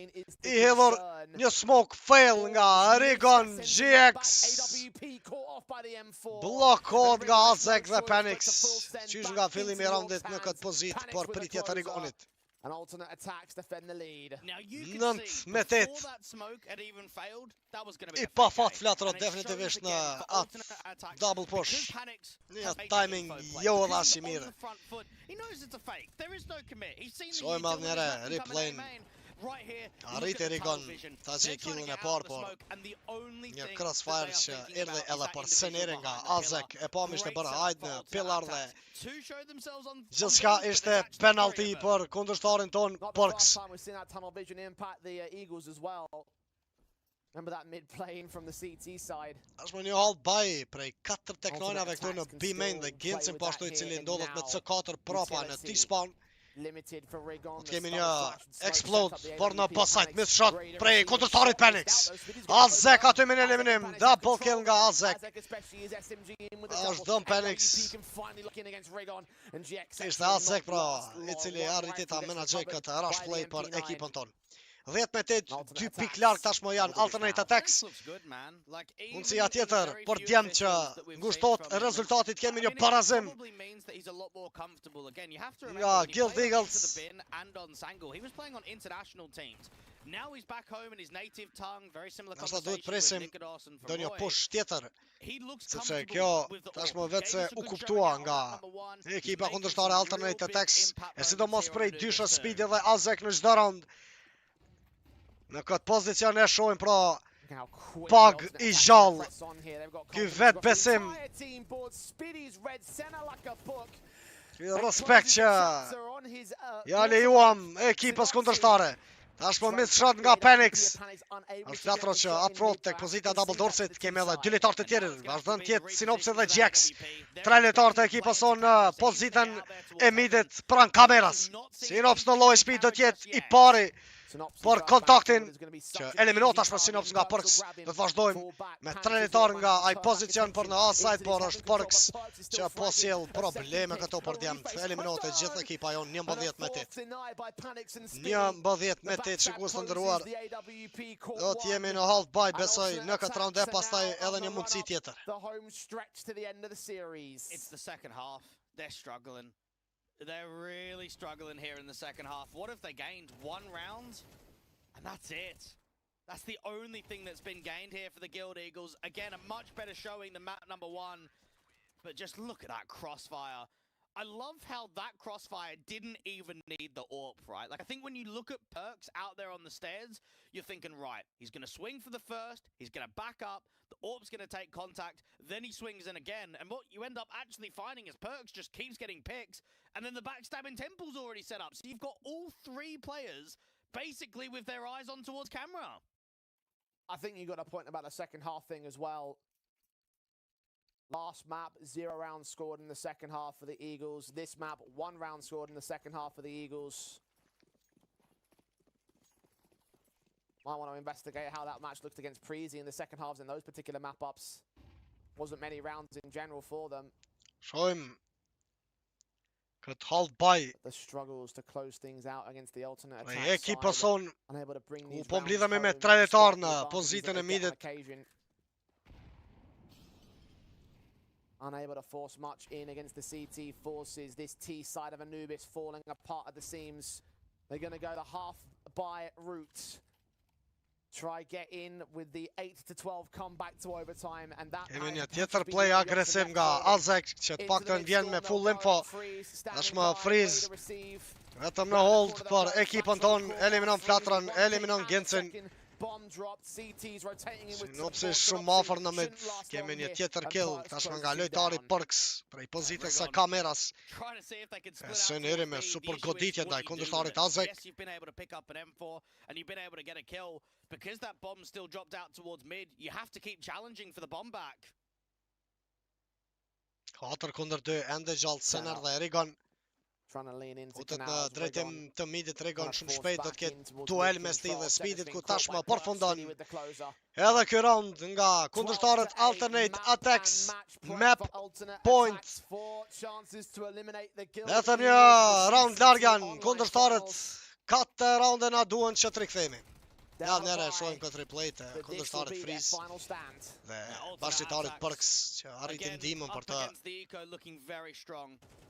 i hedhur një smoke fail nga Rigon GX. Blokot nga Azek dhe Panics. Qysh nga fillimi i raundit në këtë pozitë për pritje të Rigonit. 9-8. I pa fat Flatro definitivisht në atë double push. Një timing jo edhe as i mirë. Shojmë edhe njëre replayn. Arriti Rigon ta që killin e parë, por një crossfire që erdhe edhe për Seneri nga Azek, e pam ishte bërë hajt në pillar dhe gjithçka ishte penalty për kundërshtarin ton Porks. Ashtë më një hold by prej 4 teknojnave këtu në B-main dhe Gencin pashtu i cili ndodhet me C4 propa në T-spawn. Kemi një explode, por në pasajt, miss shot prej kundërshtarit Panics. Azek aty me në eliminim, double kill nga Azek. Ashtë dëm Panics. Ishte Azek pra, i cili arriti ta menaxhoj këtë rush play për ekipën tonë. 10-8, 2 pik larg tashmë janë Alternate Attax. Mundësia tjetër për djemë që ngushtot rezultatit kemi një parazim nga Guild Eagles. Nështë duhet presim do një push tjetër, sepse kjo tashmë vetë se u kuptua nga ekipa kundërshtare Alternate Attax, e sidomos prej dyshës Speedy dhe Azek në çdo round. Në këtë pozicion e shohim pra pag i gjallë. Ky vetë besim. Ky respekt që ja lejuam ekipës kundërshtare. Tashmë miss shot nga Panics. Është Flatro që upfront tek pozita double dorset, kemi edhe 2 lojtarë të tjerë, vazhdon të jetë Sinopsi dhe Gjax. 3 lojtarë të ekipës son në pozitën e midit pranë kameras. Sinops në low speed do të jetë i pari për kontaktin që eliminatash për Sinops nga Përks. Do të vazhdojmë me 3 lojtar nga ai pozicion për në A-side, por është Përks që po sjell probleme këto për djemt. Eliminate gjithë ekipa jon 11-8. 11-8 shikues të nderuar. Do të jemi në half bye besoj në këtë round e pastaj edhe një mundësi tjetër. It's the second half. They're struggling. They're really struggling here in the second half. What if they gained 1 round? And that's it. That's the only thing that's been gained here for the Guild Eagles. Again, a much better showing than map number 1. But just look at that crossfire. I love how that crossfire didn't even need the AWP, right? Like, I think when you look at Perks out there on the stairs, you're thinking, right, he's going to swing for the first, he's going to back up, the AWP's going to take contact, then he swings in again. And what you end up actually finding is Perks just keeps getting picks, and then the backstabbing temple's already set up. So you've got all 3 players basically with their eyes on towards camera. I think you got a point about the second half thing as well. Last map, 0 rounds scored in the second half for the Eagles. This map, 1 round scored in the second half for the Eagles. Might want to investigate how that match looked against Prezi in the second halves in those particular map-ups. Wasn't many rounds in general for them. Shojmë këtë half bye. The struggles to close things out against the alternate Ai attack ekipa side, son unable to bring these po rounds mblidhemi me home 3 lojtar despite the në advantages pozitën that e they get on midit. occasion. Unable to force much in against the CT forces. This T side of Anubis falling apart at the seams. They're going to go the half bye route. Try get in with the 8-12 comeback to overtime, and that Kemi një tjetër play agresiv nga Azek që të paktën vjen me full info. Tashmë freeze. Vetëm në hold për ekipën ton, eliminon Flatrën, eliminon Gencin. Sinopsi shumë afër në mid. Kemi një tjetër kill, tashmë nga lojtari Përks prej pozitës së kameras. Sënëri me super goditje ndaj kundërshtarit Azek. Yes, you've been able to pick up an M4 and you've been able to get a kill. Because that bomb still dropped out towards mid, you have to keep challenging for the bomb back. 4-2 ende gjallë Sener dhe Erigon. Trying to lean into Utet në canals. drejtim të midit Erigon shumë shpejt do të ketë duel mes tij dhe Speedit ku tashmë përfundon edhe ky round nga kundërshtarët Alternate Attax map point. Vetëm një round larg janë kundërshtarët 4 raunde na duan që të rikthehemi. Ja, nere shohim këtë replay të kundërshtarit Friz dhe bashkëtarit Përks që arritin ndihmën për të.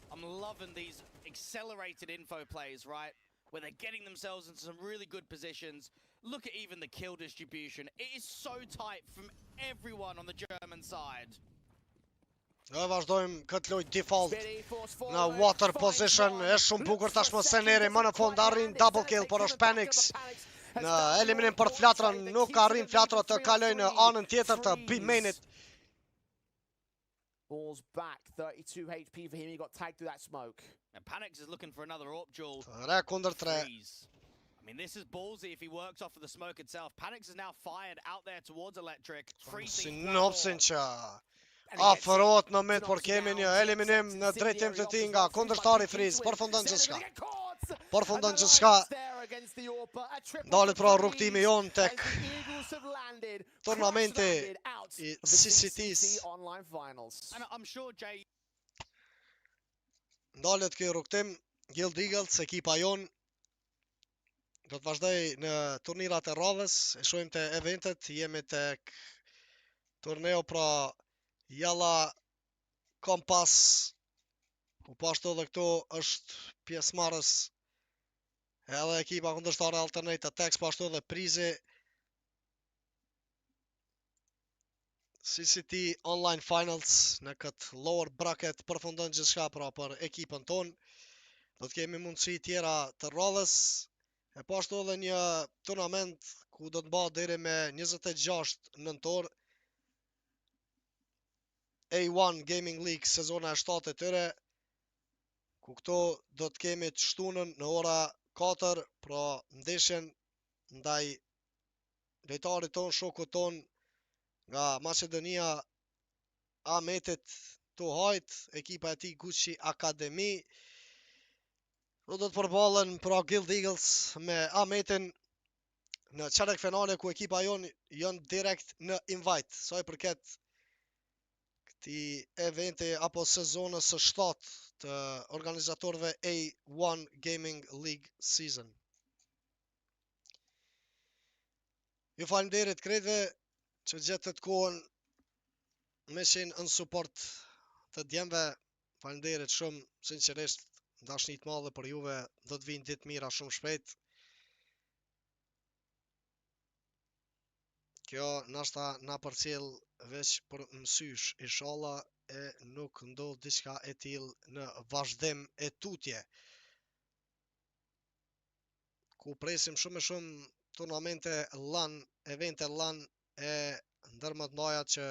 I'm loving these accelerated info plays, right? Where they're getting themselves into some really good positions. Look at even the kill distribution. It is so tight from everyone on the German side. Ne vazhdojmë këtë lojë default në water position. Është shumë bukur tashmë Seneri më në fund arrin double kill, por është Panics në eliminim për Flatrën. Nuk arrin Flatra të kalojë në anën tjetër të B-mainit. Balls back, 32 HP for him. He got tagged through that smoke. And Panics is looking for another AWP duel. 3 kundër 3. I mean, this is ballsy if he works off of the smoke itself. Panics is now fired out there towards Electric. Sinopsin që afrohet në mid, por kemi një eliminim në drejtim të tij nga kundërshtari Friz. Përfundon gjithçka. Përfundon gjithçka. Dalet pra rrugtimi jon tek turnamenti I CCT's. Dalet ky rrugtim, Guild Eagles, ekipa jon do të vazhdoj në turnirat e radhës. E shohim te eventet, jemi tek turneo pra Jalla Kompas, ku po ashtu edhe këtu është pjesëmarrës edhe ekipa kundërshtare Alternate Attax, po ashtu edhe Prizi. CCT Online Finals në këtë lower bracket përfundon gjithçka pra për ekipën ton. Do të kemi mundësi tjera të radhës. E po ashtu edhe një turnament ku do të bëhet deri me 26 nëntor. A1 Gaming League sezona e 7 e tyre, ku këto do të kemi të shtunën në ora 4, pra ndeshjen ndaj lojtarit ton, shokut ton nga Macedonia, Ahmetit Tuhajt, ekipa e tij Gucci Academy. Do të përballen pra Guild Eagles me Ahmetin në çerek finale ku ekipa jonë janë direkt në invite, sa i përket këtij eventi apo sezonës së 7 të organizatorëve A1 Gaming League Season. Ju falenderit krejtve që gjetët kohën me qenë në suport të djemve. Falenderit shumë, sinqerisht, dashni të madhe për juve, do të vinë ditë mira shumë shpejt. Kjo nashta na përcjell veç për mësysh, inshallah, e nuk ndodh diçka e tillë në vazhdim e tutje. Ku presim shumë e shumë turnamente LAN, evente LAN e ndër më të mëdha që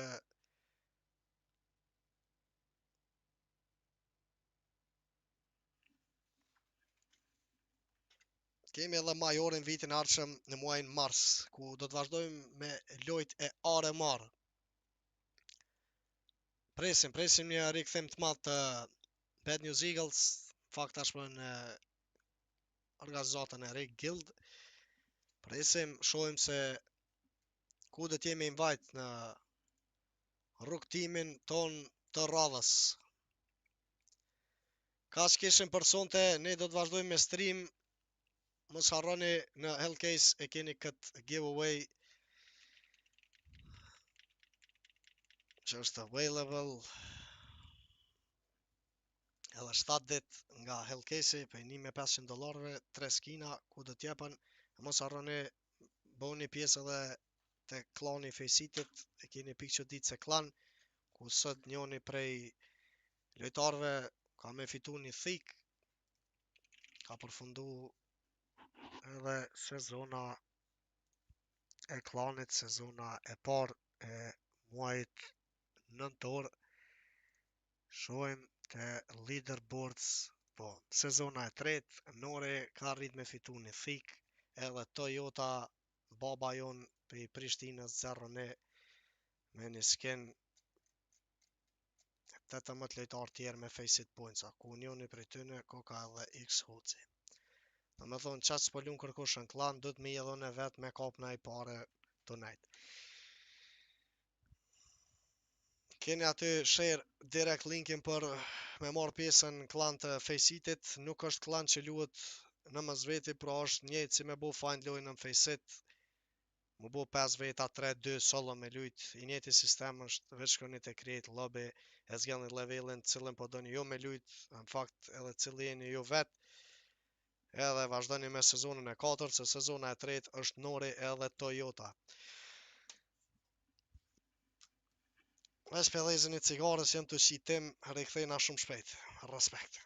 kemi edhe majorin vitin e ardhshëm në muajin mars, ku do të vazhdojmë me lojt e arë-marr. Presim një rikthim të madh të Bad News Eagles, fakt tashmë në organizatën e re Guild. Presim, shohim se ku do të jemi invite në rrugtimin ton të radhës. Kaq kishim për sonte, ne do të vazhdojmë me stream. Mos harroni në Hellcase e keni këtë giveaway që është available edhe 7 dit nga Hellcase për $1,500, 3 skina ku do t'jepen. Mos harroni bëni pjesë edhe te klani Fejsitit, e keni pikë që ditë se klan, ku sot njoni prej lojtarëve ka me fitu një thik, ka përfundu edhe sezona e klanit, sezona e parë e muajit nëntor. Shohim te leaderboards, po, sezona e tretë, Nore ka arrit me fitu një thik, edhe Toyota, baba jon për Prishtinës, zerrën me një skin 18 lojtar tjerë me faceit pointsa, ku njoni prej tyne ka edhe X Hoci. Në me thonë, qatë s'po lunë kërkush në klan, do të mi edhe në vetë me kap në i pare të nejtë. Keni aty share direkt linkin për me marrë pjesën në klan të Fejsitit. Nuk është klan që luhet në mëzveti, pra është njëjtë si me bu find lojnë në Fejsit. Mu bu 5 veta, 3-2 solo me lujt. I njëti sistem është veç shkoni të create lobby, e zgjellni levelin cilin po doni jo me lujt, në fakt edhe cili jeni jo vetë. Edhe vazhdoni me sezonën e 4, se sezona e 3 është Nori edhe Toyota. Veç për lezën i cigarës jem të qitim, rikthejna shumë shpejt. Respekt.